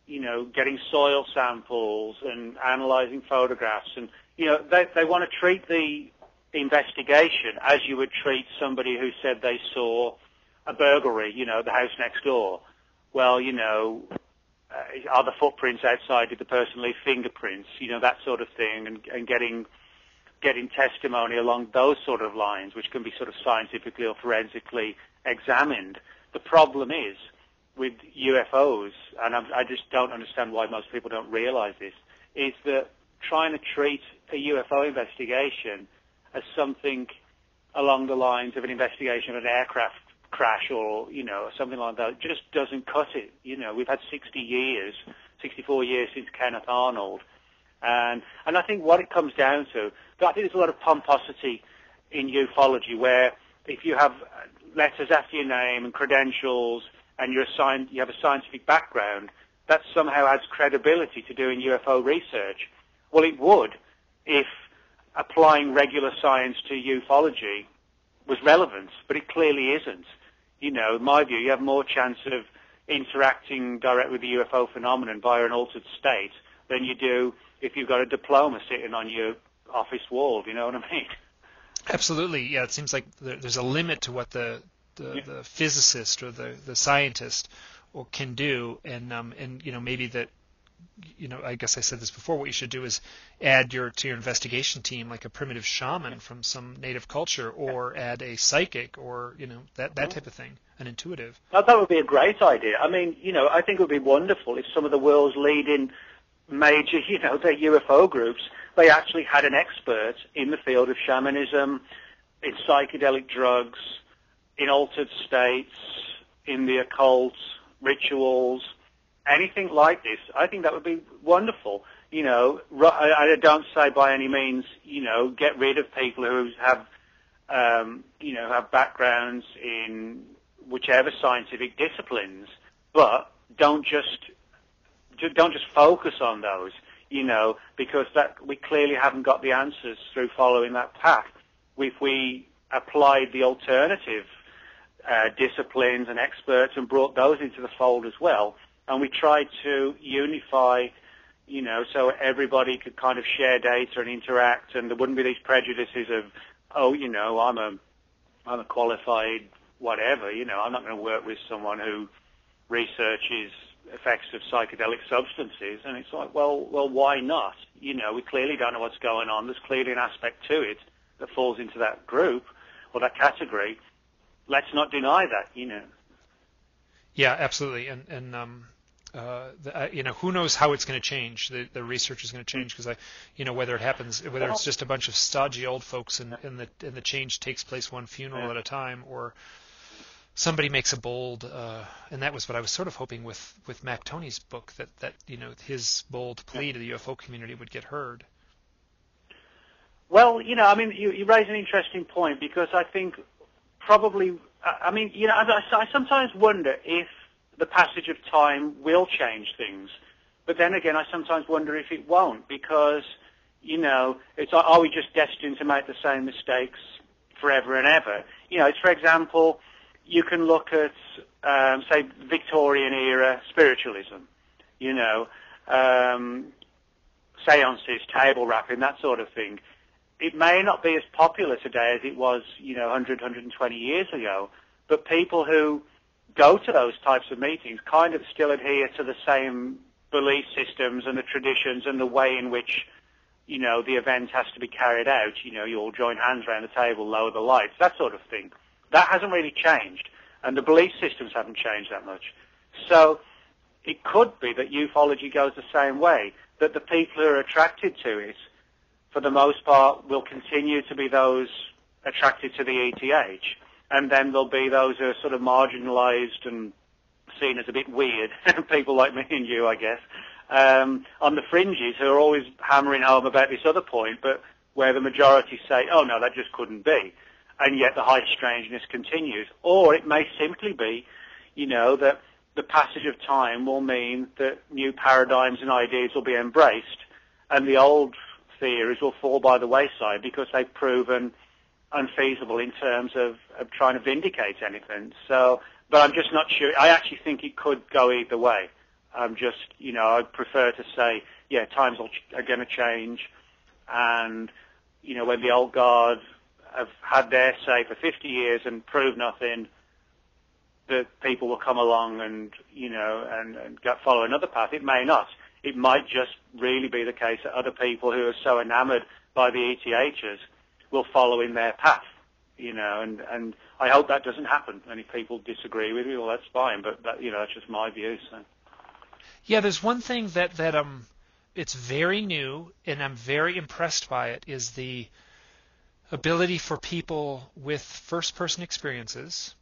getting soil samples and analyzing photographs. And, they want to treat the investigation as you would treat somebody who said they saw a burglary, the house next door. Well, are the footprints outside? Did the person leave fingerprints? That sort of thing, and getting testimony along those sort of lines, which can be sort of scientifically or forensically examined. The problem is with UFOs, and I just don't understand why most people don't realize this, is that trying to treat a UFO investigation as something along the lines of an investigation of an aircraft crash or, something like that just doesn't cut it. We've had 64 years since Kenneth Arnold. And I think what it comes down to, I think there's a lot of pomposity in ufology where if you have letters after your name and credentials and you have a scientific background, that somehow adds credibility to doing UFO research. Well, it would if applying regular science to ufology was relevant, but it clearly isn't. In my view, you have more chance of interacting directly with the UFO phenomenon via an altered state than you do if you've got a diploma sitting on your office wall. Do you know what I mean? Absolutely. Yeah, it seems like there's a limit to what the physicist or the scientist can do, and maybe that. I guess I said this before, what you should do is add to your investigation team like a primitive shaman from some native culture, or add a psychic, or, that type of thing, an intuitive. That would be a great idea. I mean, I think it would be wonderful if some of the world's leading major, their UFO groups, they actually had an expert in the field of shamanism, in psychedelic drugs, in altered states, in the occult, rituals, anything like this. I think that would be wonderful. I don't say by any means, get rid of people who have, have backgrounds in whichever scientific disciplines, but don't just focus on those, because we clearly haven't got the answers through following that path. If we applied the alternative disciplines and experts and brought those into the fold as well, and we tried to unify, so everybody could kind of share data and interact, and there wouldn't be these prejudices of, I'm a qualified whatever, I'm not going to work with someone who researches effects of psychedelic substances. And it's like, well, why not? We clearly don't know what's going on. There's clearly an aspect to it that falls into that group or that category. Let's not deny that, Yeah, absolutely. And who knows how it's going to change? The research is going to change because whether it happens, whether it's just a bunch of stodgy old folks and the change takes place one funeral at a time, or somebody makes a bold, and that was what I was sort of hoping with Mac Tonnies' book, that his bold plea to the UFO community would get heard. Well, you raise an interesting point, because I think probably, I sometimes wonder if the passage of time will change things. But then again, I sometimes wonder if it won't, because, are we just destined to make the same mistakes forever and ever? For example, you can look at, say, Victorian-era spiritualism, seances, table rapping, that sort of thing. It may not be as popular today as it was, 100, 120 years ago, but people who go to those types of meetings kind of still adhere to the same belief systems and the traditions and the way in which, the event has to be carried out. You all join hands around the table, lower the lights, that sort of thing. That hasn't really changed, and the belief systems haven't changed that much. So it could be that ufology goes the same way, that the people who are attracted to it, for the most part, will continue to be those attracted to the ETH, and then there'll be those who are sort of marginalized and seen as a bit weird, people like me and you, I guess, on the fringes, who are always hammering home about this other point, but where the majority say, oh no, that just couldn't be, and yet the high strangeness continues. Or it may simply be, that the passage of time will mean that new paradigms and ideas will be embraced, and the old theories will fall by the wayside because they've proven unfeasible in terms of trying to vindicate anything. So, but I'm just not sure. I actually think it could go either way. I'm just, I'd prefer to say, yeah, times are going to change, and, when the old guard have had their say for 50 years and proved nothing, that people will come along and follow another path. It may not. It might just really be the case that other people who are so enamored by the ETHs will follow in their path, and I hope that doesn't happen. And if people disagree with me, well, that's fine, but that's just my view. So. Yeah, there's one thing that it's very new, and I'm very impressed by it, is the ability for people with first-person experiences,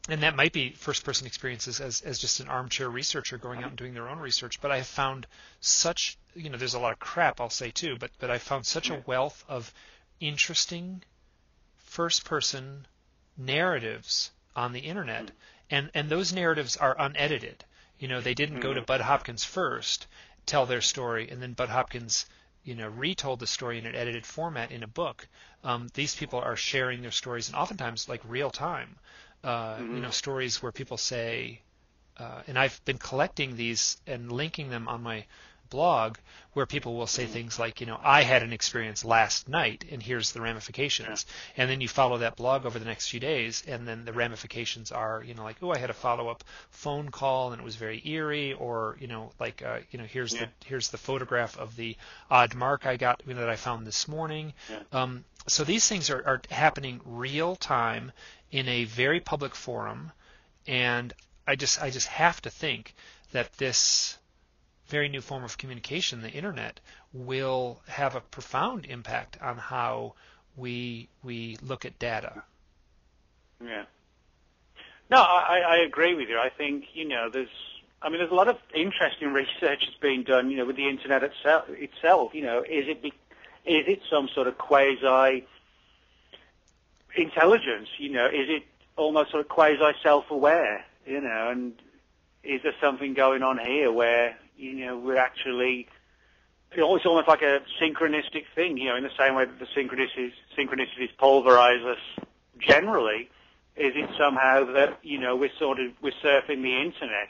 and that might be first-person experiences as just an armchair researcher going out and doing their own research, but I have found such, there's a lot of crap, I'll say too, but I found such a wealth of interesting first-person narratives on the internet, and those narratives are unedited. They didn't go to Bud Hopkins first, tell their story, and then Bud Hopkins, retold the story in an edited format in a book. These people are sharing their stories, and oftentimes like real time. Stories where people say, and I've been collecting these and linking them on my blog, where people will say things like, I had an experience last night, and here's the ramifications. Yeah. And then you follow that blog over the next few days, and then the ramifications are, I had a follow-up phone call, and it was very eerie, or, here's the photograph of the odd mark I got, that I found this morning. Yeah. So these things are happening real time in a very public forum, and I just have to think that this very new form of communication, the internet, will have a profound impact on how we look at data. Yeah. No, I agree with you. I think, there's a lot of interesting research that's being done, with the internet itself. Is it some sort of quasi intelligence? Is it almost sort of quasi self-aware? And is there something going on here where we're actually, it's almost like a synchronistic thing, in the same way that the synchronicities pulverize us generally. Is it somehow that, we're surfing the internet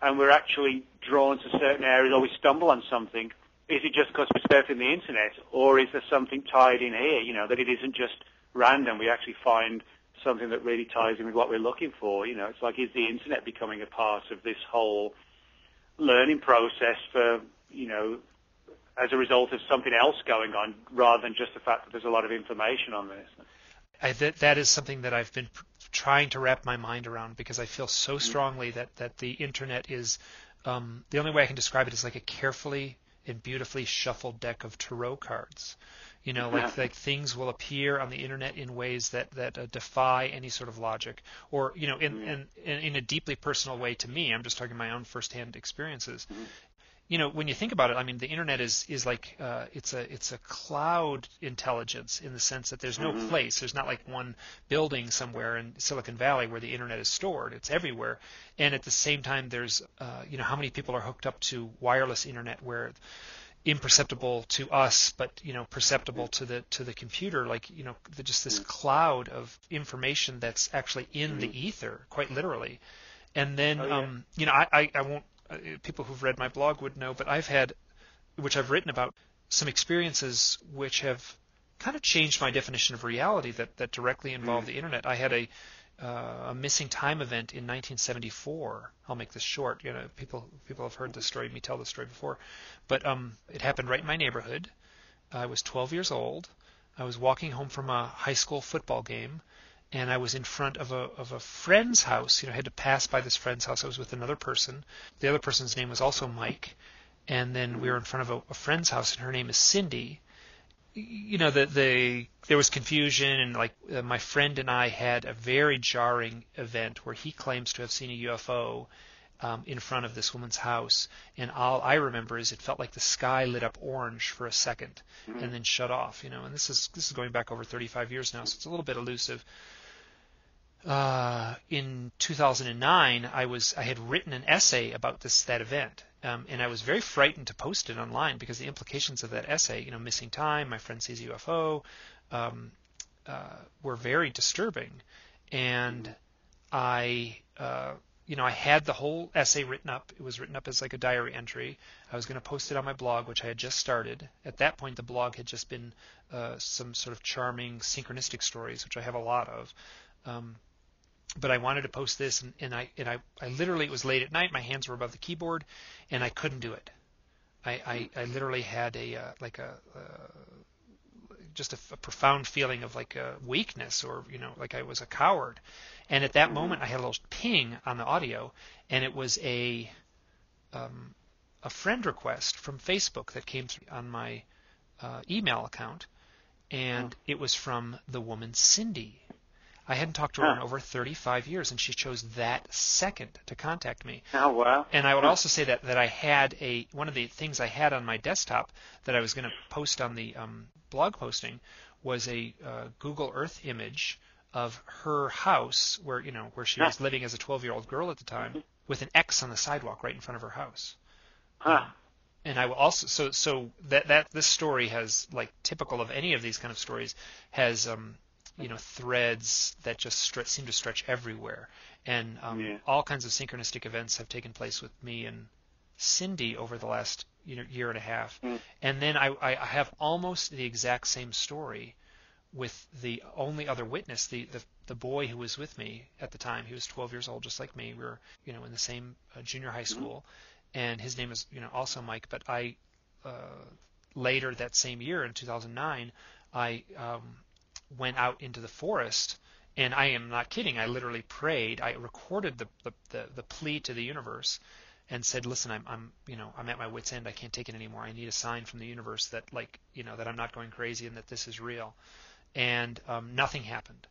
and we're actually drawn to certain areas, or we stumble on something? Is it just because we're surfing the internet, or is there something tied in here, that it isn't just random? We actually find something that really ties in with what we're looking for. It's like, is the internet becoming a part of this whole learning process for, as a result of something else going on, rather than just the fact that there's a lot of information on this? That is something that I've been trying to wrap my mind around, because I feel so strongly that the internet is, the only way I can describe it is like a carefully and beautifully shuffled deck of tarot cards. Like things will appear on the internet in ways that defy any sort of logic, or in a deeply personal way to me. I'm just talking my own firsthand experiences. When you think about it, the internet is like it's a cloud intelligence, in the sense that there's no place. There's not like one building somewhere in Silicon Valley where the internet is stored. It's everywhere, and at the same time, there's how many people are hooked up to wireless internet where imperceptible to us, but perceptible to the computer, just this cloud of information that's actually in the ether, quite literally. And then I won't, people who've read my blog would know, but I've written about some experiences which have kind of changed my definition of reality that directly involve the internet. I had a missing time event in 1974. I'll make this short. People have heard this story, me tell this story before, but it happened right in my neighborhood. I was 12 years old. I was walking home from a high school football game, and I was in front of a friend's house. I had to pass by this friend's house. I was with another person. The other person's name was also Mike, and then we were in front of a friend's house, and her name is Cindy. There was confusion, and my friend and I had a very jarring event where he claims to have seen a UFO, in front of this woman's house, and all I remember is it felt like the sky lit up orange for a second and then shut off. And this is going back over 35 years now, so it's a little bit elusive. In 2009, I had written an essay about that event, and I was very frightened to post it online because the implications of that essay, missing time, my friend sees a UFO, were very disturbing, and I had the whole essay written up. It was written up as like a diary entry. I was going to post it on my blog, which I had just started. At that point, the blog had just been some sort of charming synchronistic stories, which I have a lot of. But I wanted to post this, and I literally, it was late at night. My hands were above the keyboard, and I couldn't do it. I literally had just a profound feeling of like a weakness, or like I was a coward. And at that moment, I had a little ping on the audio, and it was a friend request from Facebook that came through on my email account, and it was from the woman Cindy. I hadn't talked to her in over 35 years, and she chose that second to contact me. Oh, wow. And I would also say that I had one of the things I had on my desktop that I was going to post on the blog posting was a Google Earth image of her house where she was living as a 12-year-old girl at the time, with an X on the sidewalk right in front of her house. And I will also so that this story has, like typical of any of these kind of stories, has threads that just seem to stretch everywhere, and all kinds of synchronistic events have taken place with me and Cindy over the last year and a half. And then I have almost the exact same story with the only other witness, the boy who was with me at the time. He was 12 years old, just like me. We were in the same junior high school, and his name is also Mike. But I later that same year in 2009, I went out into the forest, and I am not kidding. I literally prayed. I recorded the plea to the universe, and said, "Listen, I'm at my wit's end. I can't take it anymore. I need a sign from the universe that that I'm not going crazy and that this is real." And nothing happened.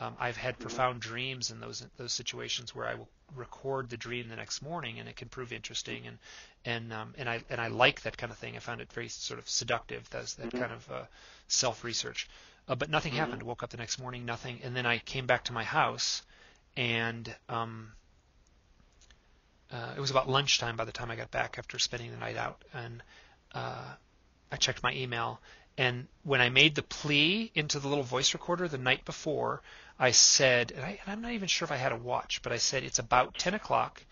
I've had profound dreams in those situations where I will record the dream the next morning, and it can prove interesting, and I like that kind of thing. I found it very sort of seductive, that kind of self-research. But nothing happened. I woke up the next morning, nothing, and then I came back to my house, and it was about lunchtime by the time I got back after spending the night out, and I checked my email. And when I made the plea into the little voice recorder the night before, I said, and I'm not even sure if I had a watch, but I said, it's about 10 o'clock,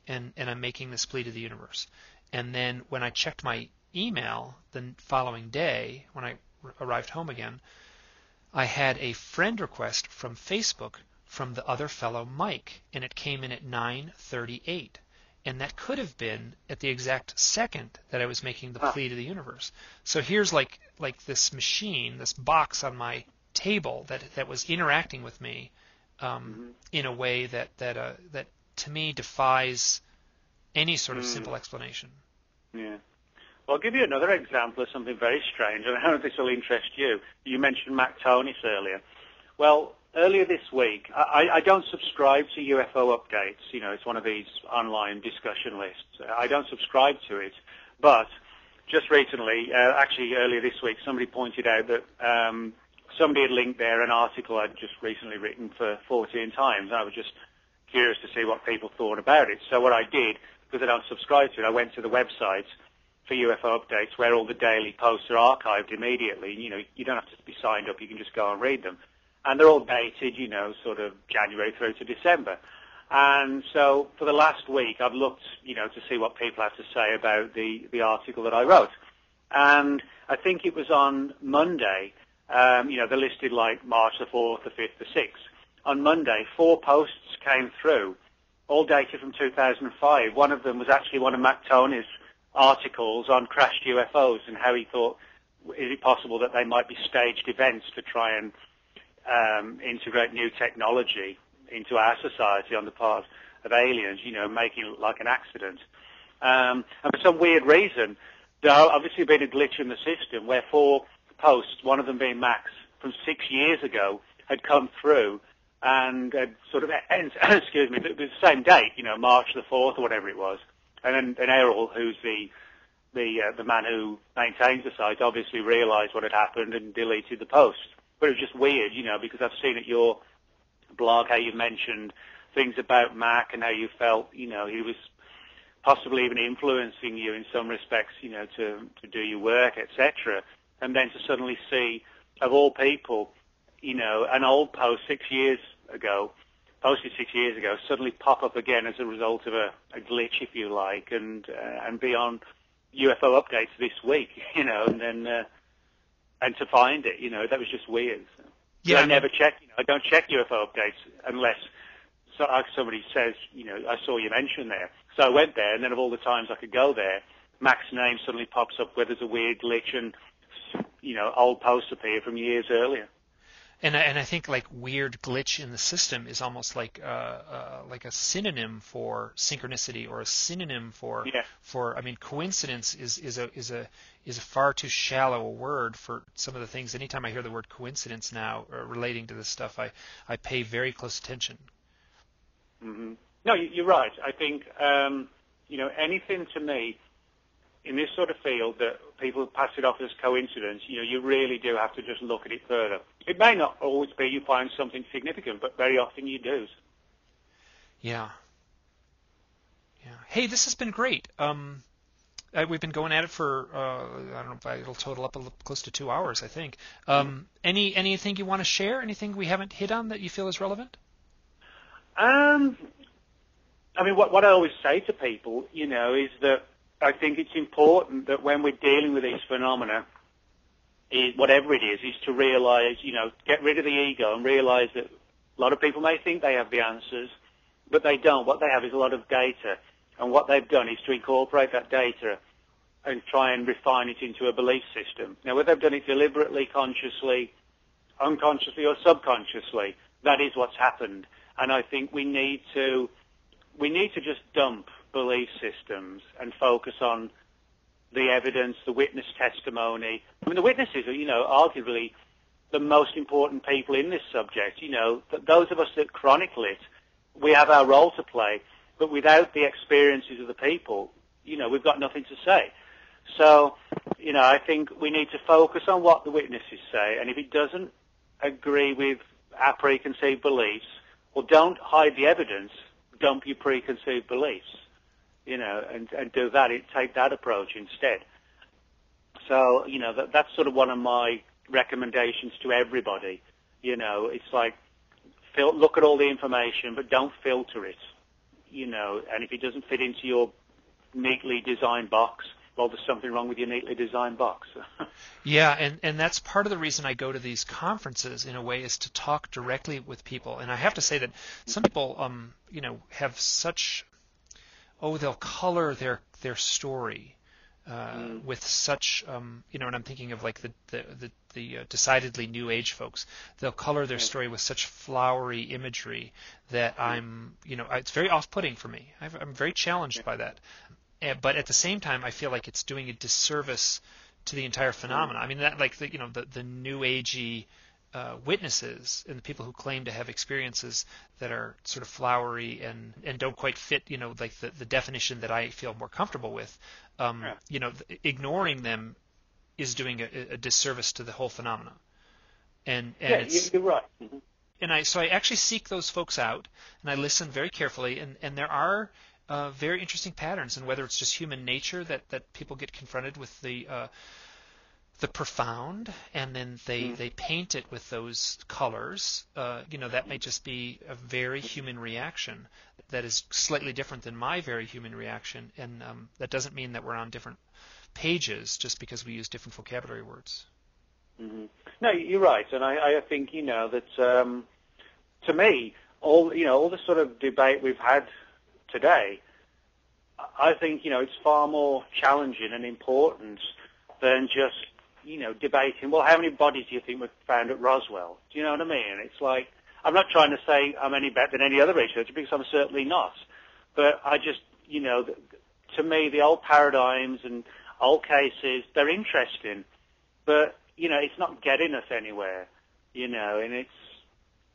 and I'm making this plea to the universe. And then when I checked my email the following day, when I arrived home again, I had a friend request from Facebook from the other fellow, Mike, and it came in at 9:38. And that could have been at the exact second that I was making the plea to the universe. So here's like this machine, this box on my table that was interacting with me in a way that to me defies any sort of simple explanation. Yeah. Well, I'll give you another example of something very strange, and I don't know if this will interest you. You mentioned Mac Tonnies earlier. Well, earlier this week, I don't subscribe to UFO updates. It's one of these online discussion lists. I don't subscribe to it. But just recently, actually earlier this week, somebody pointed out that somebody had linked there an article I'd just recently written for 14 Times. And I was just curious to see what people thought about it. So what I did, because I don't subscribe to it, I went to the website for UFO updates where all the daily posts are archived immediately. You don't have to be signed up. You can just go and read them. And they're all dated, sort of January through to December. And so for the last week, I've looked, to see what people have to say about the article that I wrote. And I think it was on Monday, they're listed like March the 4th, the 5th, the 6th. On Monday, 4 posts came through, all dated from 2005. One of them was actually one of Mac Tonnies' articles on crashed UFOs and how he thought, is it possible that they might be staged events to try and integrate new technology into our society on the part of aliens, making it look like an accident. And for some weird reason, there obviously been a glitch in the system where 4 posts, one of them being Mac's from 6 years ago, had come through and sort of ends, excuse me, the same date, March the 4th or whatever it was. And then Errol, who's the man who maintains the site, obviously realised what had happened and deleted the post. But it was just weird, because I've seen at your blog how you mentioned things about Mac and how you felt, he was possibly even influencing you in some respects, to do your work, etc. And then to suddenly see, of all people, an old post posted 6 years ago, suddenly pop up again as a result of a glitch, if you like, and be on UFO updates this week, and then and to find it, that was just weird. So. Yeah, I never check. I don't check UFO updates unless somebody says, I saw you mention there. So I went there, and then of all the times I could go there, Mac's name suddenly pops up where there's a weird glitch, and old posts appear from years earlier. And I think like weird glitch in the system is almost like a synonym for synchronicity, or a synonym for I mean, coincidence is a far too shallow a word for some of the things. Anytime I hear the word coincidence now relating to this stuff, I pay very close attention. Mm-hmm. No, you're right. I think anything to me in this sort of field that people pass it off as coincidence, you really do have to just look at it further. It may not always be you find something significant, but very often you do. Yeah. Hey, this has been great. We've been going at it for, I don't know if it'll total up close to 2 hours, I think. Anything you want to share? Anything we haven't hit on that you feel is relevant? I mean, what I always say to people, is that I think it's important that when we're dealing with these phenomena, whatever it is to realize, get rid of the ego and realize that a lot of people may think they have the answers, but they don't. What they have is a lot of data, and what they've done is to incorporate that data and try and refine it into a belief system. Now, whether they've done it deliberately, consciously, unconsciously, or subconsciously, that is what's happened. And I think we need to just dump belief systems and focus on the evidence, the witness testimony. I mean, the witnesses are, arguably the most important people in this subject. Those of us that chronicle it, we have our role to play, but without the experiences of the people, we've got nothing to say. So, I think we need to focus on what the witnesses say, and if it doesn't agree with our preconceived beliefs, well, don't hide the evidence, dump your preconceived beliefs. And do that. Take that approach instead. So, that's sort of one of my recommendations to everybody. It's like, look at all the information, but don't filter it. And if it doesn't fit into your neatly designed box, well, there's something wrong with your neatly designed box. Yeah, and that's part of the reason I go to these conferences, in a way, is to talk directly with people. And I have to say that some people, have such... they'll color their story with such, and I'm thinking of like the decidedly New Age folks. They'll color their story with such flowery imagery that it's very off-putting for me. I'm very challenged by that. But at the same time, I feel like it's doing a disservice to the entire phenomena. I mean, that like the New Agey witnesses and the people who claim to have experiences that are sort of flowery and don't quite fit, like the definition that I feel more comfortable with, ignoring them is doing a disservice to the whole phenomena. And you're right. Mm-hmm. And I actually seek those folks out, and I listen very carefully, and there are very interesting patterns, and whether it's just human nature that people get confronted with the profound, and then they paint it with those colors. That may just be a very human reaction that is slightly different than my very human reaction, and that doesn't mean that we're on different pages just because we use different vocabulary words. Mm-hmm. No, you're right, and I think that to me, all the sort of debate we've had today, I think it's far more challenging and important than just debating, well, how many bodies do you think were found at Roswell? Do you know what I mean? It's like, I'm not trying to say I'm any better than any other researcher, because I'm certainly not. But I just, to me, the old paradigms and old cases, they're interesting. But, it's not getting us anywhere, and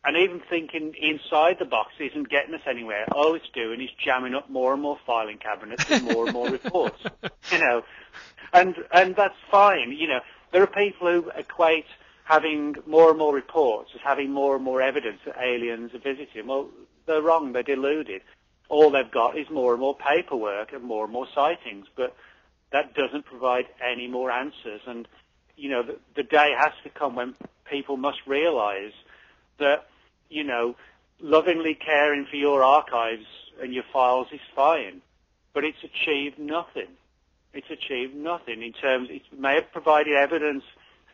And even thinking inside the box isn't getting us anywhere. All it's doing is jamming up more and more filing cabinets and more reports. You know, and that's fine. You know, there are people who equate having more and more reports as having more and more evidence that aliens are visiting. Well, they're wrong. They're deluded. All they've got is more and more paperwork and more sightings, but that doesn't provide any more answers. And, you know, the day has to come when people must realize that, you know, lovingly caring for your archives and your files is fine, but it's achieved nothing. It's achieved nothing in terms, it may have provided evidence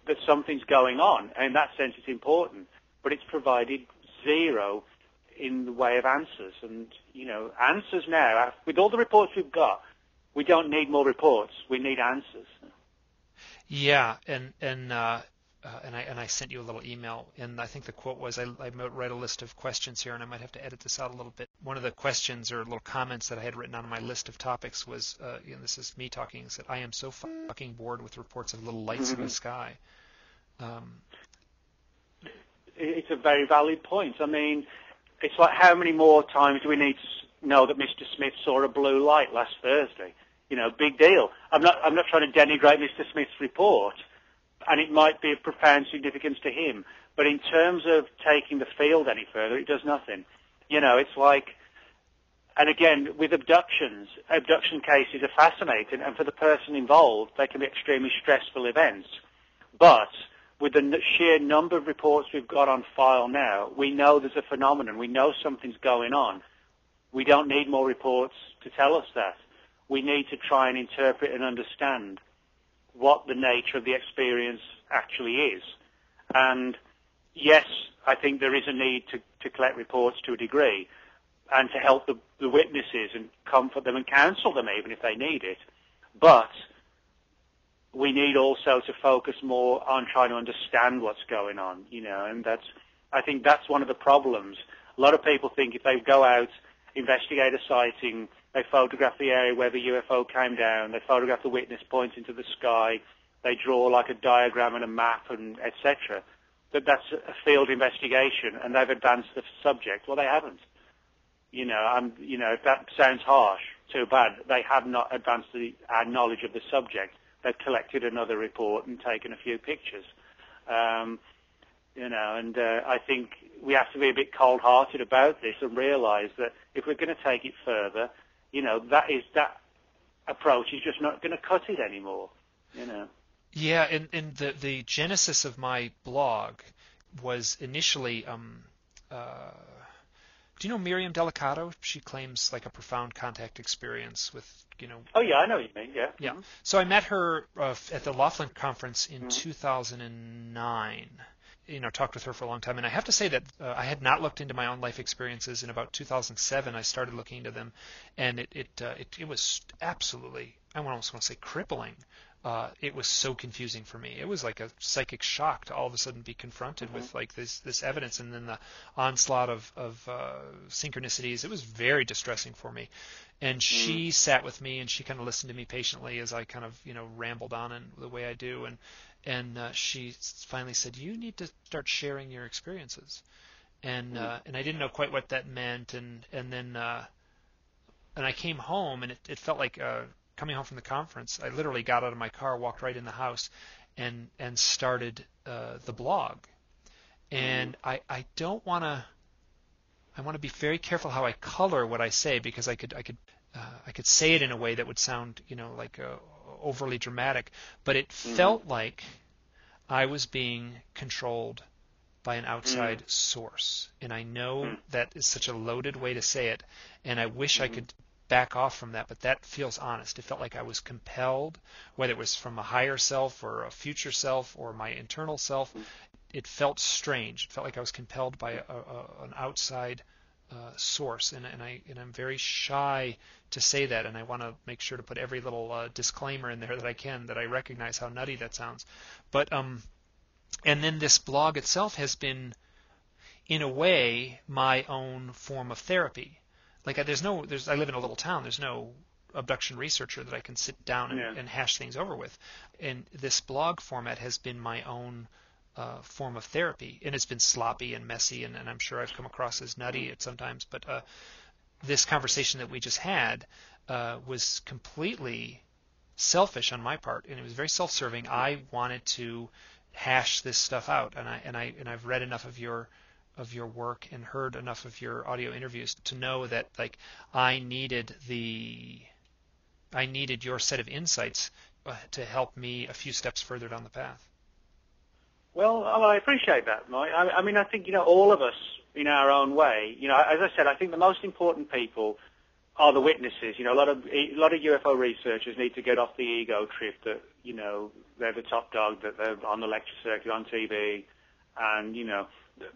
that something's going on, and in that sense it's important, but it's provided zero in the way of answers. And, you know, answers now, with all the reports we've got, we don't need more reports, we need answers. Yeah, and I sent you a little email, and I think the quote was, I wrote a list of questions here, and I might have to edit this out a little bit. One of the questions or little comments that I had written on my list of topics was, this is me talking, is that I am so fucking bored with reports of little lights in the sky. It's a very valid point. I mean, it's like, how many more times do we need to know that Mr. Smith saw a blue light last Thursday? You know, big deal. I'm not trying to denigrate Mr. Smith's report, and it might be of profound significance to him, but in terms of taking the field any further, it does nothing. You know, it's like, and again, with abduction cases are fascinating, and for the person involved, they can be extremely stressful events. But with the sheer number of reports we've got on file now, we know there's a phenomenon. We know something's going on. We don't need more reports to tell us that. We need to try and interpret and understand what the nature of the experience actually is. And yes, I think there is a need to collect reports to a degree and to help the witnesses and comfort them and counsel them even if they need it. But we need also to focus more on trying to understand what's going on, you know, and I think that's one of the problems. A lot of people think if they go out, investigate a sighting, they photograph the area where the UFO came down, they photograph the witness pointing to the sky, they draw like a diagram and a map and etc., that's a field investigation and they've advanced the subject. Well, they haven't. You know, if that sounds harsh, too bad. They have not advanced our knowledge of the subject. They've collected another report and taken a few pictures. You know, and I think we have to be a bit cold-hearted about this and realize that if we're going to take it further, you know, that approach is just not going to cut it anymore, you know. Yeah, and the genesis of my blog was initially, do you know Miriam Delicato? She claims like a profound contact experience with, you know. Oh yeah, I know what you mean. Yeah. Yeah. So I met her at the Laughlin conference in 2009. You know, talked with her for a long time, and I have to say that I had not looked into my own life experiences. In about 2007, I started looking into them, and it was absolutely, I almost want to say, crippling. It was so confusing for me. It was like a psychic shock to all of a sudden be confronted with like this evidence, and then the onslaught of synchronicities. It was very distressing for me. And she sat with me, and she kind of listened to me patiently as I kind of, you know, rambled on in the way I do. And she finally said, "You need to start sharing your experiences." And I didn't know quite what that meant. And then I came home, and it felt like coming home from the conference. I literally got out of my car, walked right in the house, and started the blog. And I don't want to. I want to be very careful how I color what I say, because I could say it in a way that would sound, you know, like overly dramatic, but it felt like I was being controlled by an outside source, and I know that is such a loaded way to say it, and I wish I could back off from that, but that feels honest. It felt like I was compelled, whether it was from a higher self or a future self or my internal self. It felt strange. It felt like I was compelled by an outside source, and I'm very shy to say that, and I want to make sure to put every little disclaimer in there that I can, that I recognize how nutty that sounds. But and then this blog itself has been, in a way, my own form of therapy. Like I live in a little town. There's no abduction researcher that I can sit down and hash things over with, and this blog format has been my own form of therapy, and it's been sloppy and messy, and I'm sure I've come across as nutty at sometimes, but this conversation that we just had was completely selfish on my part, and it was very self-serving. I wanted to hash this stuff out, and I've read enough of your work and heard enough of your audio interviews to know that like I needed your set of insights to help me a few steps further down the path. Well, I appreciate that, Mike. I mean, I think, all of us in our own way, as I said, I think the most important people are the witnesses. A lot of UFO researchers need to get off the ego trip that, they're the top dog, that they're on the lecture circuit, on TV, and,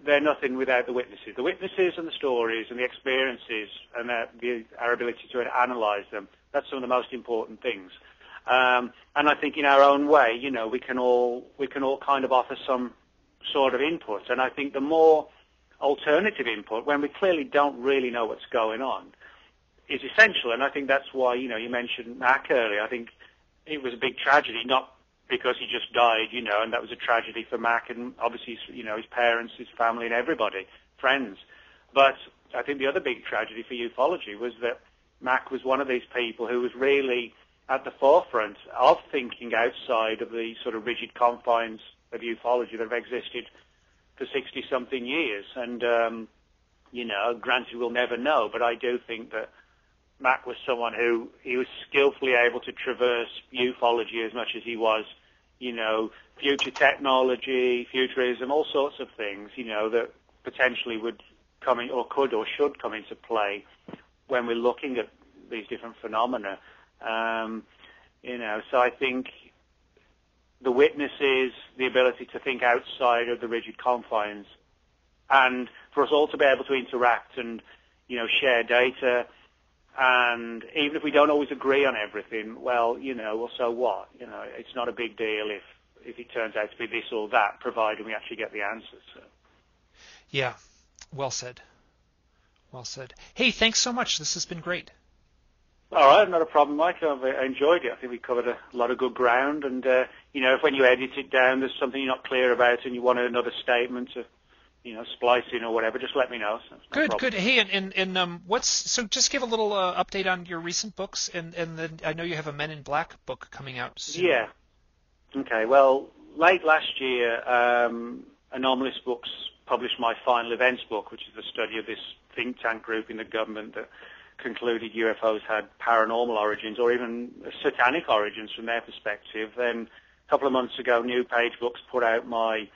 they're nothing without the witnesses. The witnesses and the stories and the experiences and our ability to analyze them, that's some of the most important things. And I think in our own way, we can all kind of offer some sort of input. And I think the more alternative input, when we clearly don't really know what's going on, is essential. And I think that's why, you mentioned Mac earlier. I think it was a big tragedy, not because he just died, and that was a tragedy for Mac and obviously, his parents, his family and everybody, friends. But I think the other big tragedy for ufology was that Mac was one of these people who was really at the forefront of thinking outside of the sort of rigid confines of ufology that have existed for 60-something years. And, granted we'll never know, but I do think that Mac was someone who he was skillfully able to traverse ufology as much as he was, future technology, futurism, all sorts of things, that potentially would come in or could or should come into play when we're looking at these different phenomena. So I think the witnesses, the ability to think outside of the rigid confines, and for us all to be able to interact and, share data, and even if we don't always agree on everything, well, so what? It's not a big deal if it turns out to be this or that, provided we actually get the answers. So. Yeah, well said. Well said. Hey, thanks so much. This has been great. All right, not a problem, Mike. I've enjoyed it. I think we covered a lot of good ground. And, if when you edit it down there's something you're not clear about and you want another statement to, splice in or whatever, just let me know. So good. Hey, and so just give a little update on your recent books. And then I know you have a Men in Black book coming out soon. Yeah. Okay, well, late last year, Anomalous Books published my final events book, which is the study of this think tank group in the government that concluded UFOs had paranormal origins or even satanic origins from their perspective. Then a couple of months ago, New Page Books put out my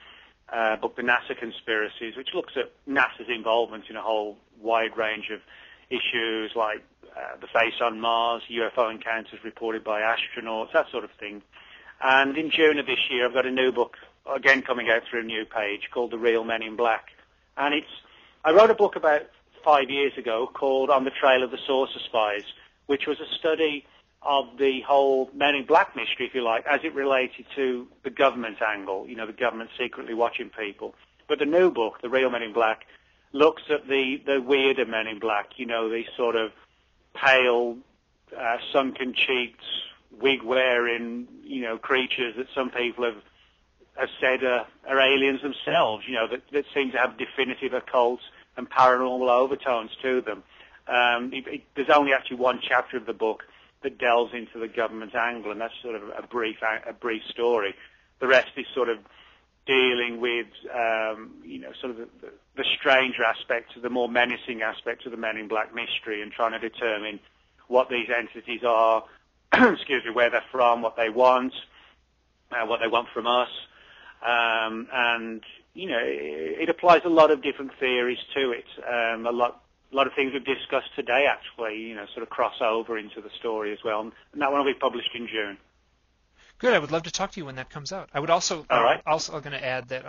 book, The NASA Conspiracies, which looks at NASA's involvement in a whole wide range of issues like the face on Mars, UFO encounters reported by astronauts, that sort of thing. And in June of this year, I've got a new book, again coming out through New Page, called The Real Men in Black. And I wrote a book about 5 years ago called On the Trail of the Saucer Spies, which was a study of the whole Men in Black mystery, if you like, as it related to the government angle, the government secretly watching people. But the new book, The Real Men in Black, looks at the weirder Men in Black, these sort of pale, sunken-cheeked, wig-wearing, creatures that some people have said are aliens themselves, that seem to have definitive occult and paranormal overtones to them. There's only actually one chapter of the book that delves into the government angle, and that's sort of a brief story. The rest is sort of dealing with, sort of the stranger aspects, the more menacing aspects of the Men in Black mystery, and trying to determine what these entities are, where they're from, what they want from us, and it applies a lot of different theories to it. A lot of things we've discussed today actually, sort of cross over into the story as well. And that one will be published in June. Good. I would love to talk to you when that comes out. I would also, All right. Also going to add that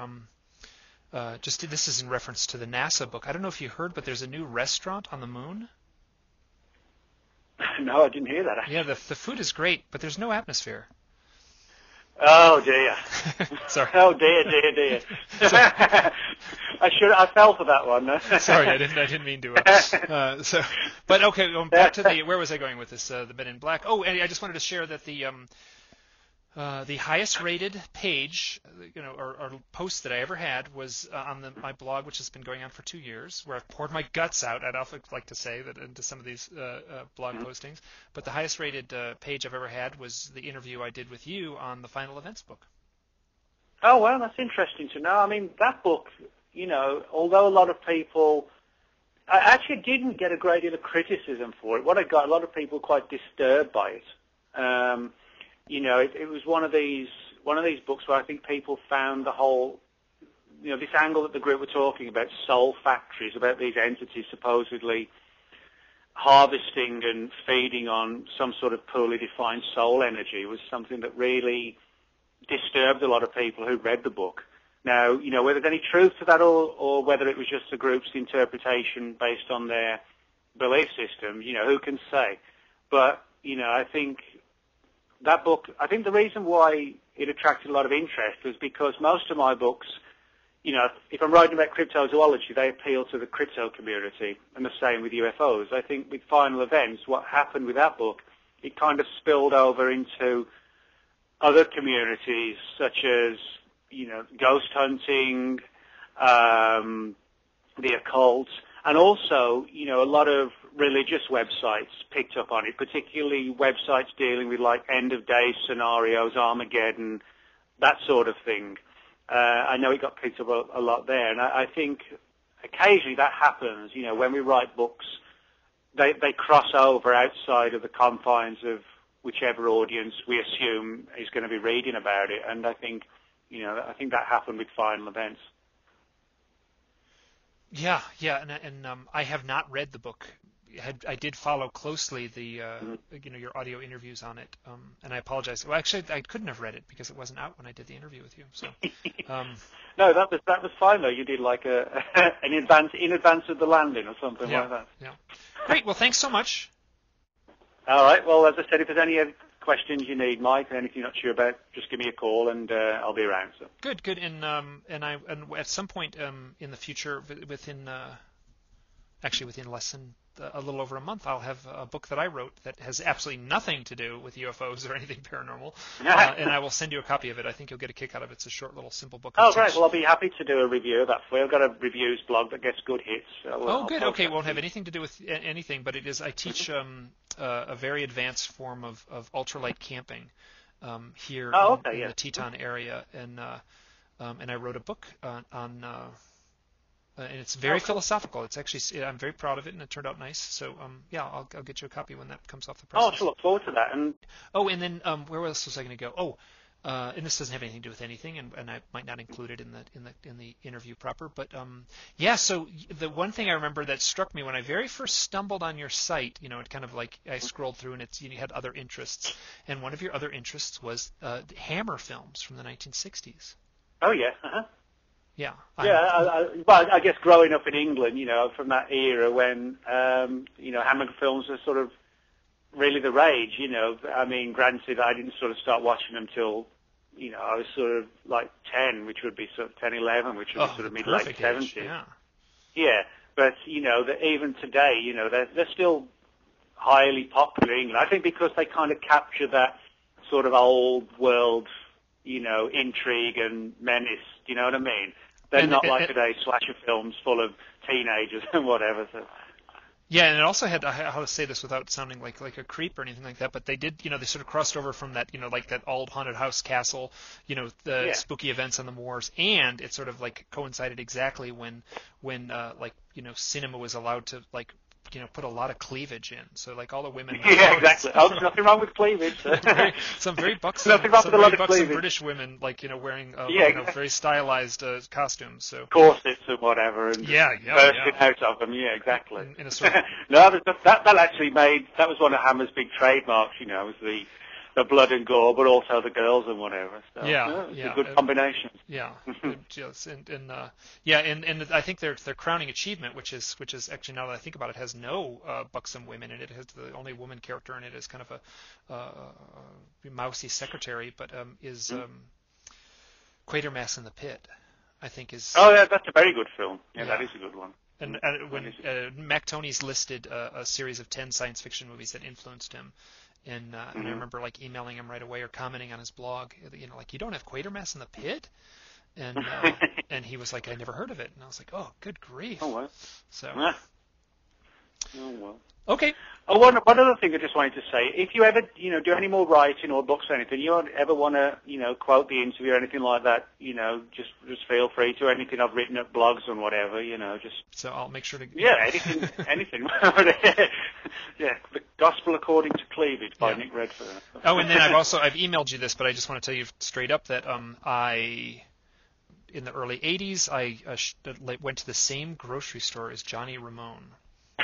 this is in reference to the NASA book. I don't know if you heard, but there's a new restaurant on the moon. No, I didn't hear that. Actually. Yeah, the food is great, but there's no atmosphere. Oh dear. Sorry. Oh dear. I fell for that one. Sorry, I didn't mean to. But okay, going back to where was I going with this? The Men in Black. Oh, and I just wanted to share that the The highest rated page, or post that I ever had was on my blog, which has been going on for 2 years, where I've poured my guts out. I'd often like to say that into some of these blog postings. But the highest rated page I've ever had was the interview I did with you on the Final Events book. Oh, well, that's interesting to know. I mean, that book, although a lot of people... I actually didn't get a great deal of criticism for it. What I got, a lot of people quite disturbed by it. It was one of these books where I think people found the whole, this angle that the group were talking about, soul factories, about these entities supposedly harvesting and feeding on some sort of poorly defined soul energy, was something that really disturbed a lot of people who read the book. Now, whether there's any truth to that or whether it was just the group's interpretation based on their belief system, who can say? But, I think that book, I think the reason why it attracted a lot of interest was because most of my books, if I'm writing about cryptozoology, they appeal to the crypto community, and the same with UFOs. I think with Final Events, what happened with that book, it kind of spilled over into other communities, such as, ghost hunting, the occult, and also, a lot of religious websites picked up on it, particularly websites dealing with like end-of-day scenarios, Armageddon, that sort of thing. I know it got picked up a lot there, and I think occasionally that happens. When we write books, they cross over outside of the confines of whichever audience we assume is going to be reading about it, and I think that happened with Final Events. Yeah, and I have not read the book. I did follow closely the your audio interviews on it, and I apologize. Well, actually, I couldn't have read it because it wasn't out when I did the interview with you. So, no, that was fine though. You did like in advance of the landing or something like that. Yeah. Great. Well, thanks so much. All right. Well, as I said, if there's any questions you need, Mike, or anything you're not sure about, just give me a call and I'll be around. So. Good. And at some point in the future, within less than a little over a month, I'll have a book that I wrote that has absolutely nothing to do with UFOs or anything paranormal, and I will send you a copy of it. I think you'll get a kick out of it. It's a short little simple book. Oh, great. Well, I'll be happy to do a review of that for you. I've got a reviews blog that gets good hits. So good. Okay, it won't have anything to do with anything, but it is. I teach a very advanced form of ultralight camping here in the Teton area, and I wrote a book on and it's very philosophical. It's actually, I'm very proud of it, and it turned out nice. So, I'll get you a copy when that comes off the press. Oh, I shall look forward to that. And then where else was I going to go? And this doesn't have anything to do with anything, and I might not include it in the interview proper. But so the one thing I remember that struck me when I very first stumbled on your site, it kind of like I scrolled through, and you had other interests, and one of your other interests was Hammer films from the 1960s. Oh yeah. Uh-huh. Yeah. I guess growing up in England, from that era when, Hammer films were sort of really the rage, I mean, granted, I didn't sort of start watching them till, I was sort of like 10, which would be sort of 10, 11, which would be sort of mid-late 70s. Yeah. But, that even today, they're still highly popular in England. I think because they kind of capture that sort of old world, intrigue and menace, do you know what I mean? They're not like today's slasher films full of teenagers and whatever. So. Yeah, and it also had, how to say this without sounding like a creep or anything like that, but they did, they sort of crossed over from that, like that old haunted house castle, the spooky events on the moors, and it sort of like coincided exactly when cinema was allowed to put a lot of cleavage in. So like all the women. Yeah, exactly. Oh, there's nothing wrong with cleavage. some very buxom, British women, wearing very stylized costumes. So corsets and whatever, and bursting out of them. Yeah, exactly. In a sort of... No, that actually that was one of Hammer's big trademarks. Was the blood and gore, but also the girls and whatever. So, it's a good combination. Yeah, yes, and I think their crowning achievement, which is actually, now that I think about it, has no buxom women in it. It has the only woman character in it is kind of a mousy secretary, but is Quatermass in the Pit, I think is. Oh, yeah, that's a very good film. Yeah, that is a good one. And when Mac Tonnies listed a series of 10 science fiction movies that influenced him, And I remember like emailing him right away or commenting on his blog, like, you don't have Quatermass in the pit? And and he was like, I never heard of it. And I was like, oh, good grief. Oh, well. So. Oh, well. Okay. Oh, one other thing I just wanted to say: if you ever, do any more writing or books or anything, you don't ever want to, quote the interview or anything like that, just feel free to. Anything I've written at blogs and whatever, just. So I'll make sure to. Yeah, anything. Yeah, The Gospel According to Cleavage by Nick Redfern. Oh, and then I've emailed you this, but I just want to tell you straight up that in the early '80s, I went to the same grocery store as Johnny Ramone.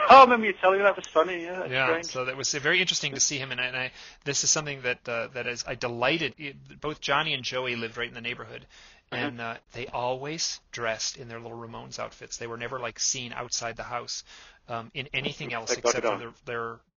Oh, I remember you telling me that was funny. Yeah, that's strange. So that was very interesting to see him, and this is something that I delighted. Both Johnny and Joey lived right in the neighborhood, and they always dressed in their little Ramones outfits. They were never like seen outside the house in anything else except for their